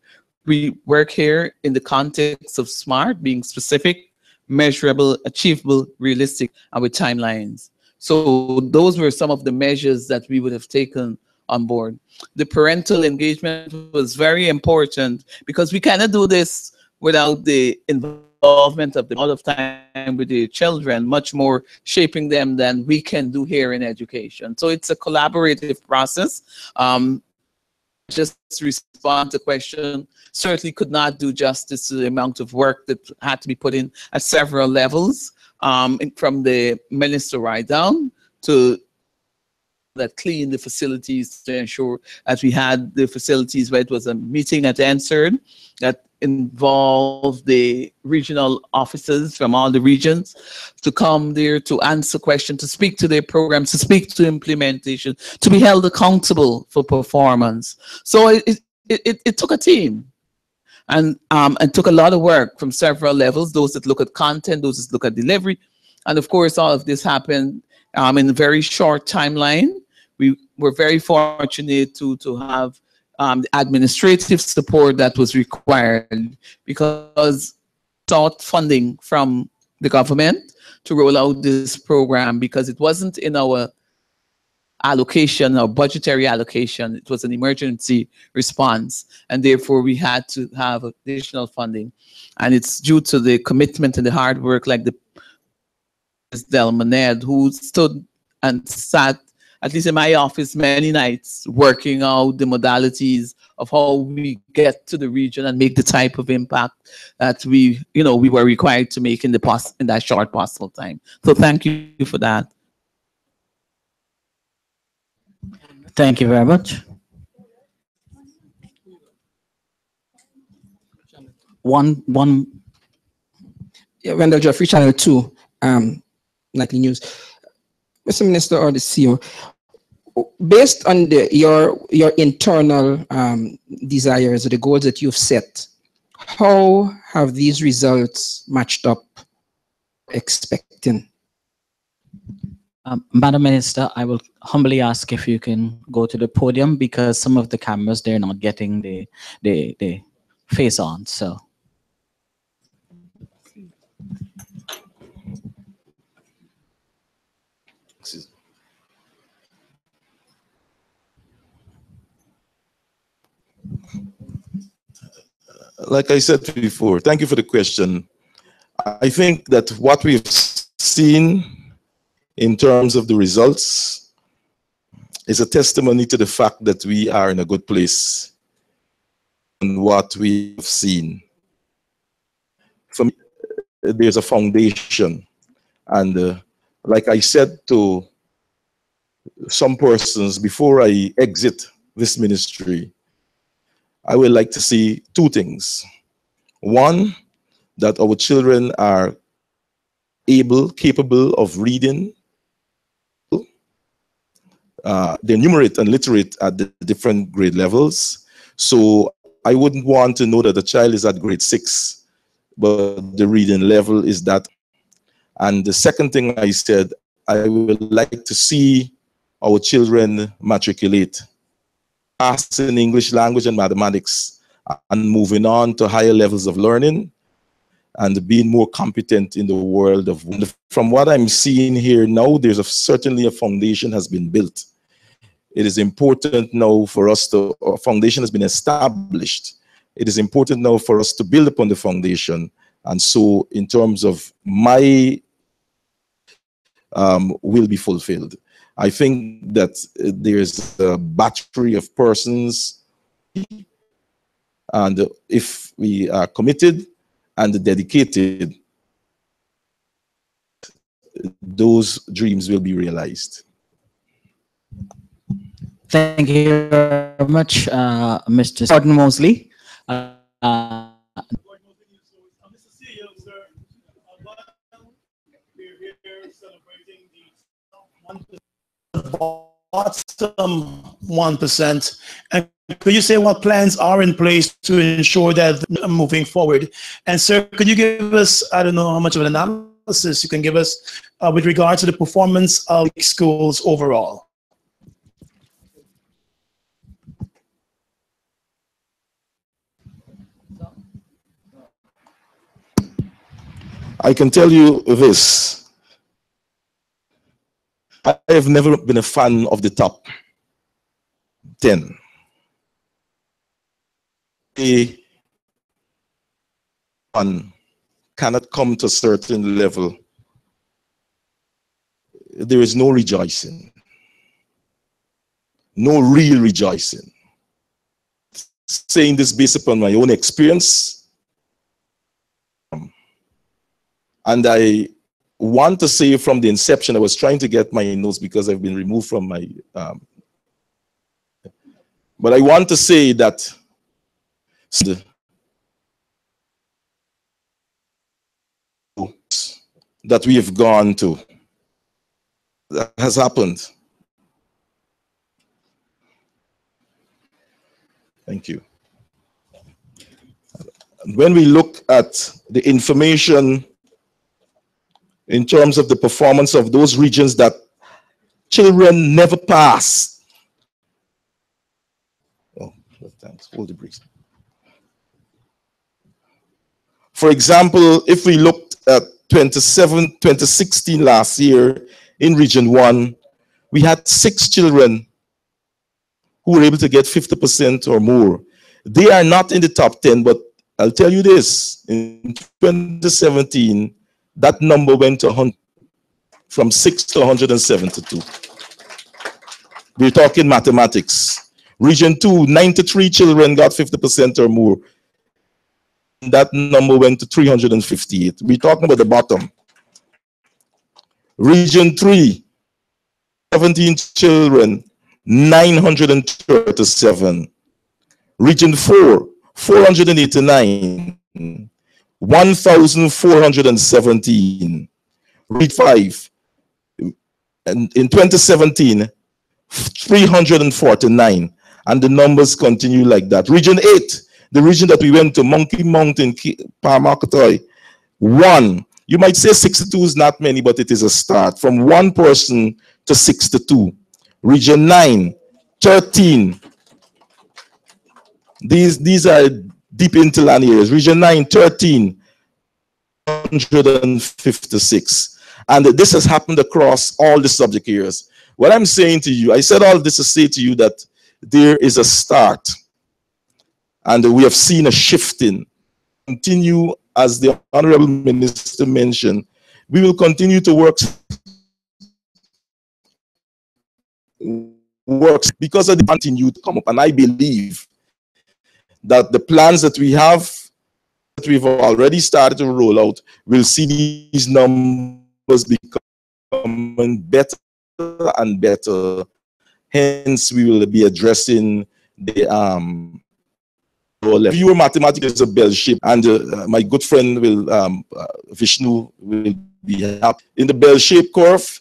S3: We work here in the context of SMART, being specific, measurable, achievable, realistic, and with timelines. So those were some of the measures that we would have taken on board. The parental engagement was very important because we cannot do this without the involvement of the lot of time with the children, much more shaping them than we can do here in education. So it's a collaborative process. Just to respond to the question, certainly could not do justice to the amount of work that had to be put in at several levels, from the minister right down to that clean the facilities to ensure that we had the facilities where it was a meeting at NSERD that involved the regional officers from all the regions to come there to answer questions, to speak to their programs, to speak to implementation, to be held accountable for performance. So it took a team. And it took a lot of work from several levels, those that look at content, those that look at delivery. And of course, all of this happened in a very short timeline. We were very fortunate to have the administrative support that was required because sought funding from the government to roll out this program because it wasn't in our allocation or budgetary allocation. It was an emergency response, and therefore we had to have additional funding. And it's due to the commitment and the hard work like the Del Maned, who stood and sat, at least in my office, many nights working out the modalities of how we get to the region and make the type of impact that we were required to make in that short possible time. So thank you for that.
S1: Thank you very much. One.
S5: Yeah, Randall Jeffrey, Channel 2, Nightly News. Mr. Minister or the CEO, based on your internal desires, the goals that you've set, how have these results matched up expecting?
S1: Madam Minister, I will humbly ask if you can go to the podium because some of the cameras, they're not getting the face on. So.
S2: Like I said before, thank you for the question. I think that what we've seen in terms of the results is a testimony to the fact that we are in a good place and what we've seen. For me, there's a foundation. And like I said to some persons before I exit this ministry, I would like to see two things. One, that our children are capable of reading. They're numerate and literate at the different grade levels. So I wouldn't want to know that the child is at grade 6, but the reading level is that. And the second thing I said, I would like to see our children matriculate, pass in English language and mathematics, and moving on to higher levels of learning and being more competent in the world of. From what I'm seeing here now, there's certainly a foundation has been built. It is important now for us a foundation has been established. It is important now for us to build upon the foundation. And so in terms of my will be fulfilled. I think that there's a battery of persons, and if we are committed and dedicated, those dreams will be realized.
S1: Thank you very much, Mr. Gordon Mosley.
S6: Bottom 1%. And could you say what plans are in place to ensure that moving forward? And sir, could you give us, I don't know how much of an analysis you can give us with regard to the performance of schools overall?
S2: I can tell you this. I have never been a fan of the top 10. One cannot come to a certain level. There is no rejoicing. No real rejoicing. Saying this based upon my own experience. And I want to say from the inception, I was trying to get my notes because I've been removed from my, but I want to say that we have gone to, that has happened. Thank you. When we look at the information in terms of the performance of those regions that children never pass. Oh, thanks. Hold the breeze. For example, if we looked at 2016 last year in Region 1, we had 6 children who were able to get 50% or more. They are not in the top 10, but I'll tell you this, in 2017, that number went to 100, from 6 to 172. We're talking mathematics. Region 2, 93 children got 50% or more. That number went to 358. We're talking about the bottom. Region 3, 17 children, 937. Region 4, 489, 1,417. Region 5, and in 2017, 349. And the numbers continue like that. Region 8, the region that we went to, Monkey Mountain, Parmakatoy, 1. You might say 62 is not many, but it is a start. From 1 person to 62. Region 9, 13. These are deep interland areas. Region 9, 13, 156. And this has happened across all the subject areas. What I'm saying to you, I said all this to say to you that there is a start. And we have seen a shifting. Continue, as the Honorable Minister mentioned, we will continue to work because of the continue to come up. And I believe that the plans that we have, that we've already started to roll out, will see these numbers becoming better and better. Hence, we will be addressing the viewer mathematics is a bell shape, and my good friend will Vishnu will be happy. In the bell shape curve,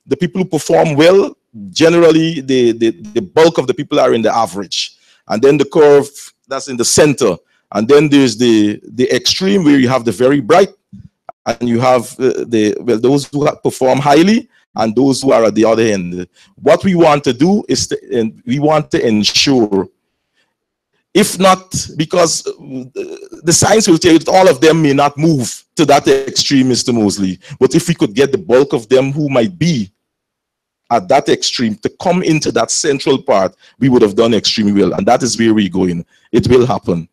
S2: the people who perform well, generally the bulk of the people are in the average, and then the curve that's in the center, and then there's the extreme where you have the very bright, and you have those who perform highly and those who are at the other end. What we want to do is we want to ensure, if not, because the science will tell you that all of them may not move to that extreme, Mr. Mosley, but if we could get the bulk of them who might be at that extreme to come into that central part, we would have done extremely well. And that is where we're going. It will happen.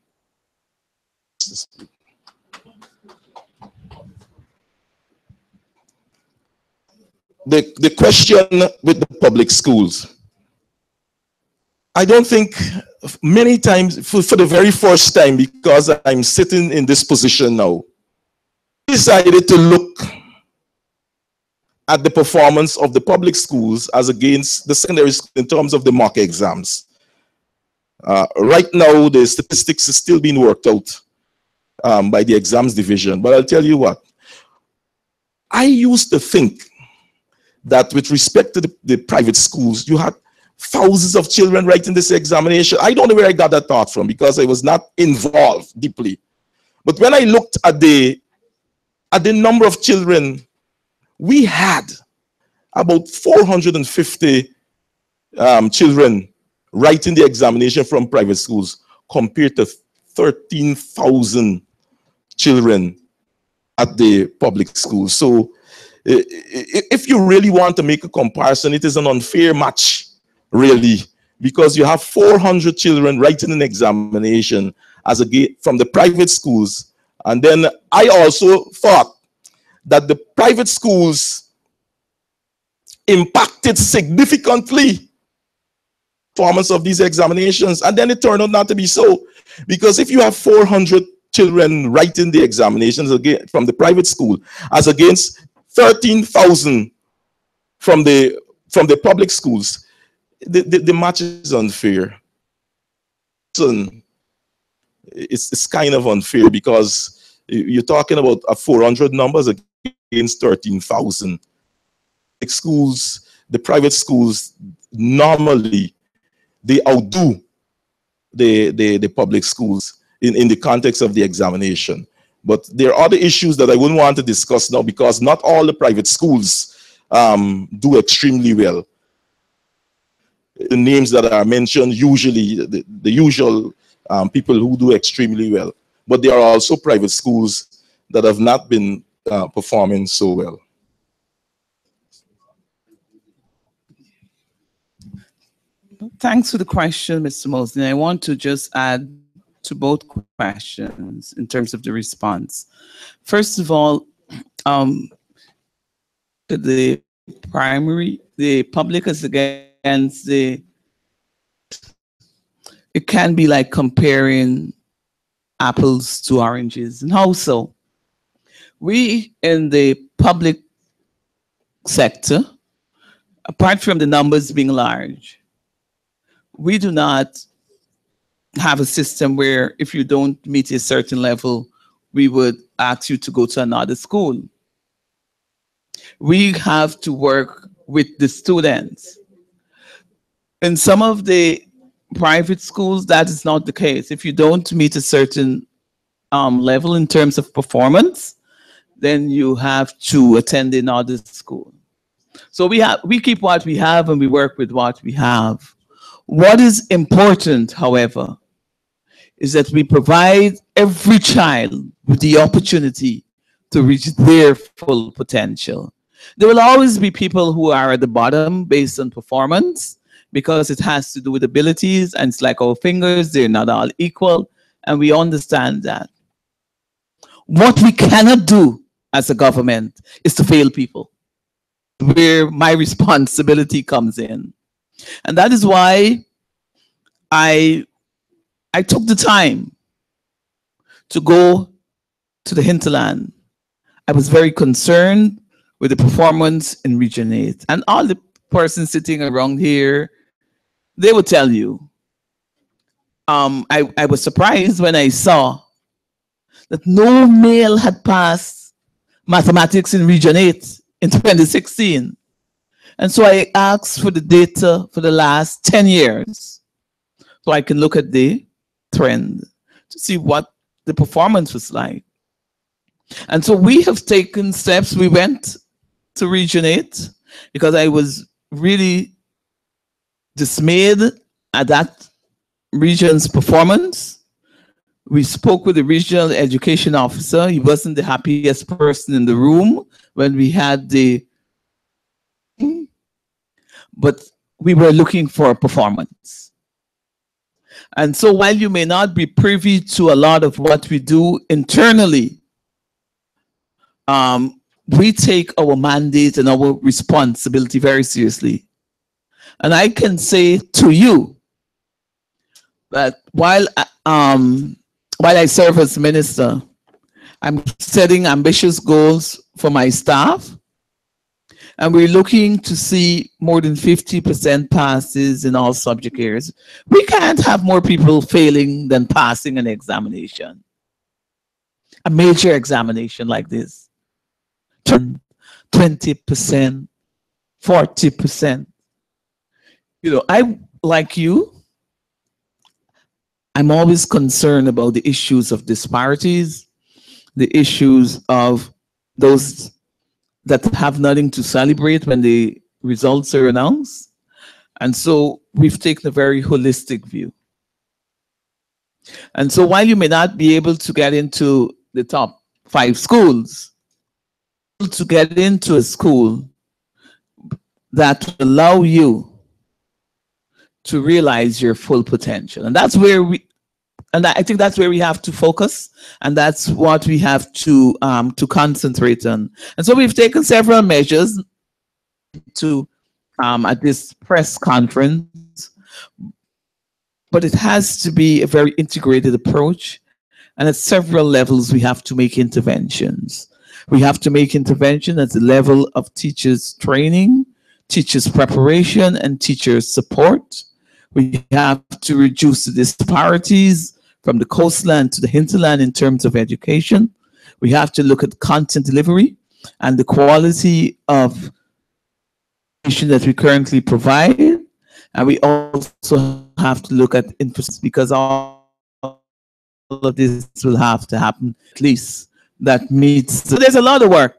S2: The question with the public schools, I don't think many times, for the very first time, because I'm sitting in this position now, I decided to look at the performance of the public schools as against the secondary school in terms of the mock exams. Right now, the statistics is still being worked out by the exams division, but I'll tell you what, I used to think that with respect to the private schools, you had thousands of children writing this examination. I don't know where I got that thought from because I was not involved deeply. But when I looked at the number of children, we had about 450 children writing the examination from private schools compared to 13,000 children at the public schools. So if you really want to make a comparison, it is an unfair match, really, because you have 400 children writing an examination as from the private schools. And then I also thought that the private schools impacted significantly performance of these examinations, and then it turned out not to be so, because if you have 400 children writing the examinations again from the private school as against 13,000 from the public schools, the match is unfair. So it's kind of unfair because you're talking about 400 numbers against 13,000. Schools, the private schools, normally they outdo the public schools in the context of the examination. But there are other issues that I wouldn't want to discuss now because not all the private schools do extremely well. The names that are mentioned, usually the usual people who do extremely well. But there are also private schools that have not been performing so well.
S3: Thanks for the question, Mr. Mosley. I want to just add to both questions in terms of the response. First of all, the public is against the it can be like comparing apples to oranges. And how so? We in the public sector, apart from the numbers being large, we do not have a system where if you don't meet a certain level, we would ask you to go to another school. We have to work with the students. In some of the private schools, that is not the case. If you don't meet a certain level in terms of performance, then you have to attend another school. So we keep what we have and we work with what we have. What is important, however, is that we provide every child with the opportunity to reach their full potential. There will always be people who are at the bottom based on performance because it has to do with abilities, and it's like our fingers, they're not all equal, and we understand that. What we cannot do as a government is to fail people, where my responsibility comes in. And that is why I took the time to go to the hinterland. I was very concerned with the performance in Region 8. And all the persons sitting around here, they will tell you. I was surprised when I saw that no male had passed mathematics in Region 8 in 2016. And so I asked for the data for the last 10 years so I can look at the trend to see what the performance was like. And so we have taken steps. We went to Region 8 because I was really dismayed at that region's performance. We spoke with the regional education officer. He wasn't the happiest person in the room when we had the, but we were looking for performance. And so while you may not be privy to a lot of what we do internally, we take our mandate and our responsibility very seriously. And I can say to you that while I serve as minister, I'm setting ambitious goals for my staff. And we're looking to see more than 50% passes in all subject areas. We can't have more people failing than passing an examination. A major examination like this. 20%, 40%. You know, I, like you, I'm always concerned about the issues of disparities, the issues of those that have nothing to celebrate when the results are announced. And so we've taken a very holistic view. And so while you may not be able to get into the top 5 schools, to get into a school that will allow you to realize your full potential. And that's where I think that's where we have to focus, and that's what we have to concentrate on. And so we've taken several measures to at this press conference, but it has to be a very integrated approach. And at several levels, we have to make interventions. We have to make intervention at the level of teachers training, teachers preparation, and teachers support. We have to reduce the disparities from the coastland to the hinterland in terms of education. We have to look at content delivery and the quality of information that we currently provide. And we also have to look at infrastructure, because all of this will have to happen at least that meets. So there's a lot of work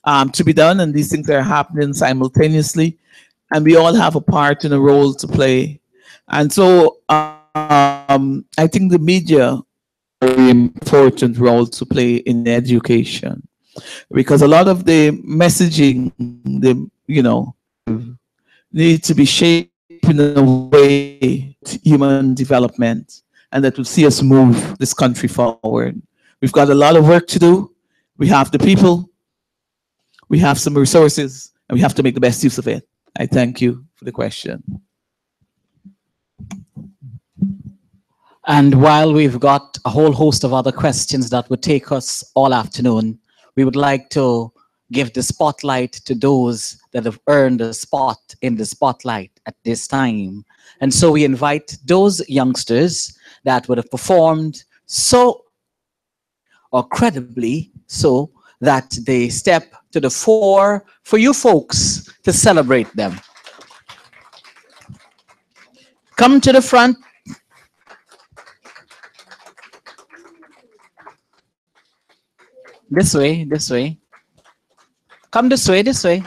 S3: to be done, and these things are happening simultaneously, and we all have a part and a role to play. And so I think the media has a very important role to play in education, because a lot of the messaging, need to be shaped in a way to human development, and that will see us move this country forward. We've got a lot of work to do. We have the people, we have some resources, and we have to make the best use of it. I thank you for the question.
S1: And while we've got a whole host of other questions that would take us all afternoon, we would like to give the spotlight to those that have earned a spot in the spotlight at this time. And so we invite those youngsters that would have performed so or credibly so that they step to the fore for you folks to celebrate them. Come to the front. This way, this way. Come this way, this way.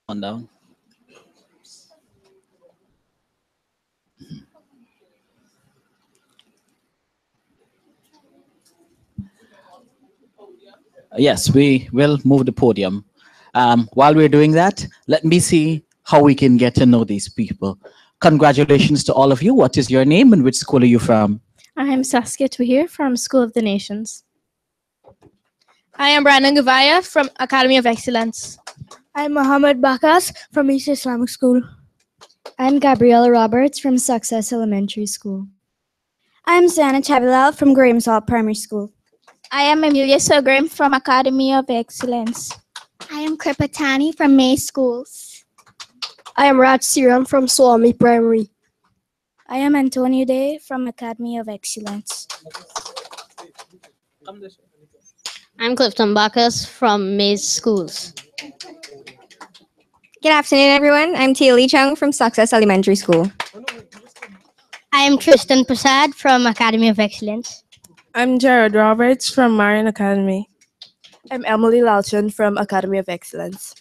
S1: On down. Yes, we will move the podium. While we're doing that, let me see how we can get to know these people. Congratulations to all of you. What is your name and which school are you from?
S7: I am Saskia Tuhir from School of the Nations.
S8: I am Brandon Gavaya from Academy of Excellence.
S9: I'm Mohammed Bakas from East Islamic School.
S10: I'm Gabriella Roberts from Success Elementary School.
S11: I'm Sana Chabilal from Graham's Hall Primary School.
S12: I am Amelia Sogrim from Academy of Excellence.
S13: I am Kripatani from May Schools.
S14: I am Raj Siram from Swami Primary.
S15: I am Antonio Day from Academy of Excellence.
S16: I'm Clifton Bacchus from Mays Schools.
S17: Good afternoon, everyone. I'm Tia Lee Chung from Success Elementary School.
S18: I am Tristan Prasad from Academy of Excellence.
S19: I'm Jared Roberts from Marian Academy.
S20: I'm Emily Lalchan from Academy of Excellence.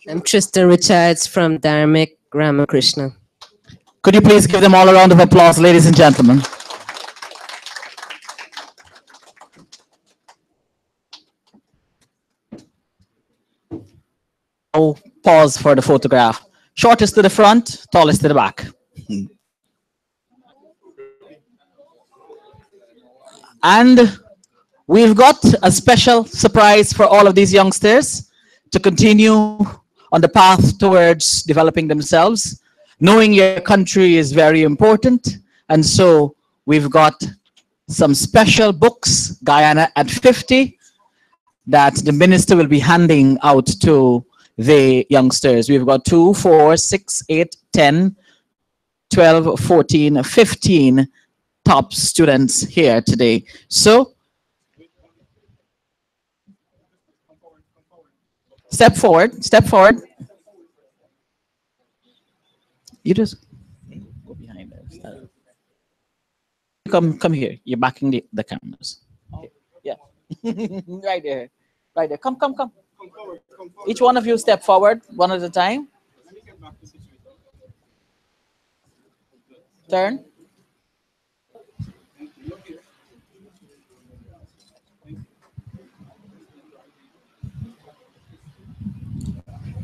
S21: I'm Tristan Richards from Dharmic Ramakrishna.
S1: Could you please give them all a round of applause, ladies and gentlemen? Oh, pause for the photograph. Shortest to the front, tallest to the back. And we've got a special surprise for all of these youngsters to continue on the path towards developing themselves. Knowing your country is very important. And so we've got some special books, Guyana at 50, that the minister will be handing out to the youngsters. We've got 2, 4, 6, 8, 10, 12, 14, 15 top students here today. So step forward, step forward. You just go behind us. Come here. You're backing the cameras. Okay. Yeah. Right there. Right there. Come. Each one of you step forward one at a time. Turn.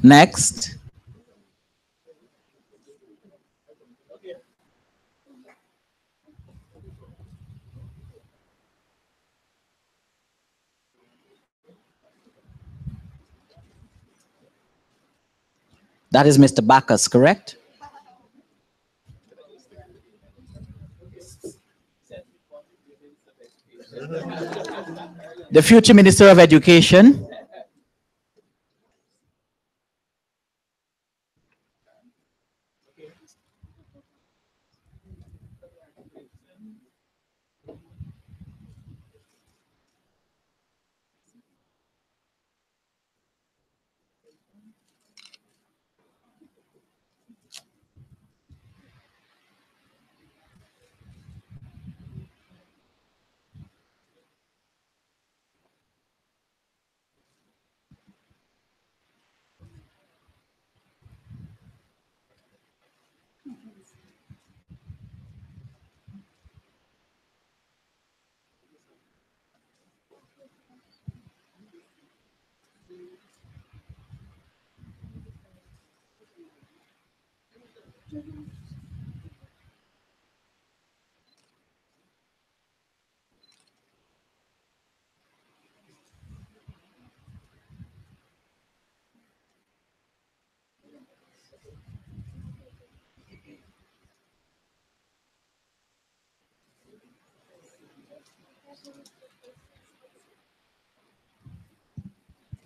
S1: Next. That is Mr. Bacchus, correct? The future Minister of Education.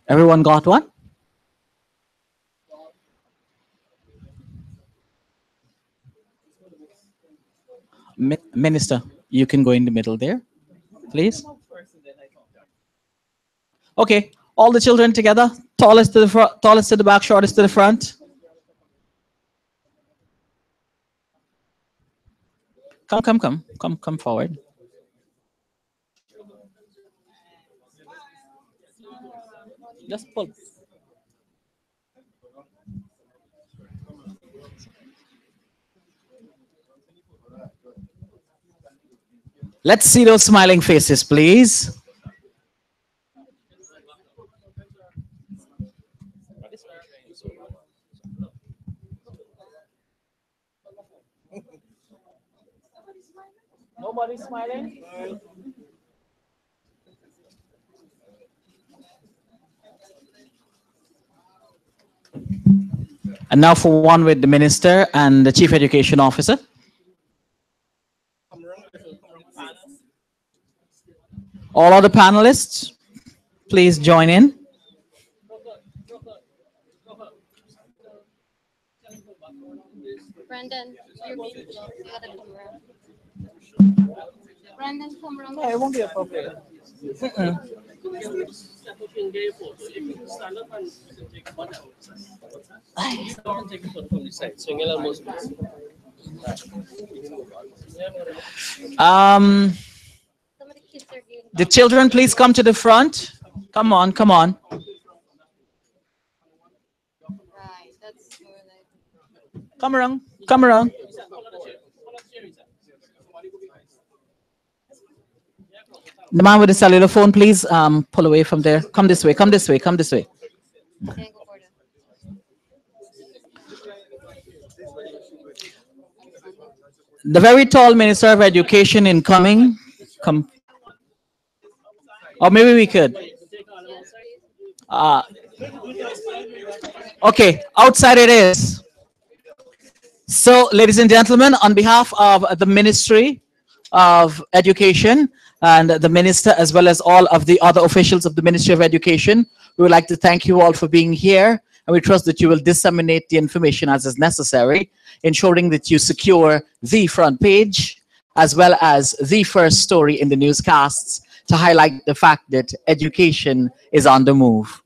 S1: Everyone got one? Minister, you can go in the middle there, please. Okay, all the children together. Tallest to the front, tallest to the back, shortest to the front. Come forward. Just pull. Let's see those smiling faces, please. Nobody smiling? And now for one with the minister and the chief education officer. All other panelists, please join in.
S16: Brandon, you're being close. You gotta come around. Brandon, come around.
S1: No, it won't be appropriate. Um, the children, please come to the front. Come on, come on. Come around, come around. The man with the cellular phone, please pull away from there. Come this way, come this way, come this way. The very tall Minister of Education incoming. Come. Or maybe we could. Okay, outside it is. So, ladies and gentlemen, on behalf of the Ministry of Education and the Minister, as well as all of the other officials of the Ministry of Education, we would like to thank you all for being here, and we trust that you will disseminate the information as is necessary, ensuring that you secure the front page, as well as the first story in the newscasts to highlight the fact that education is on the move.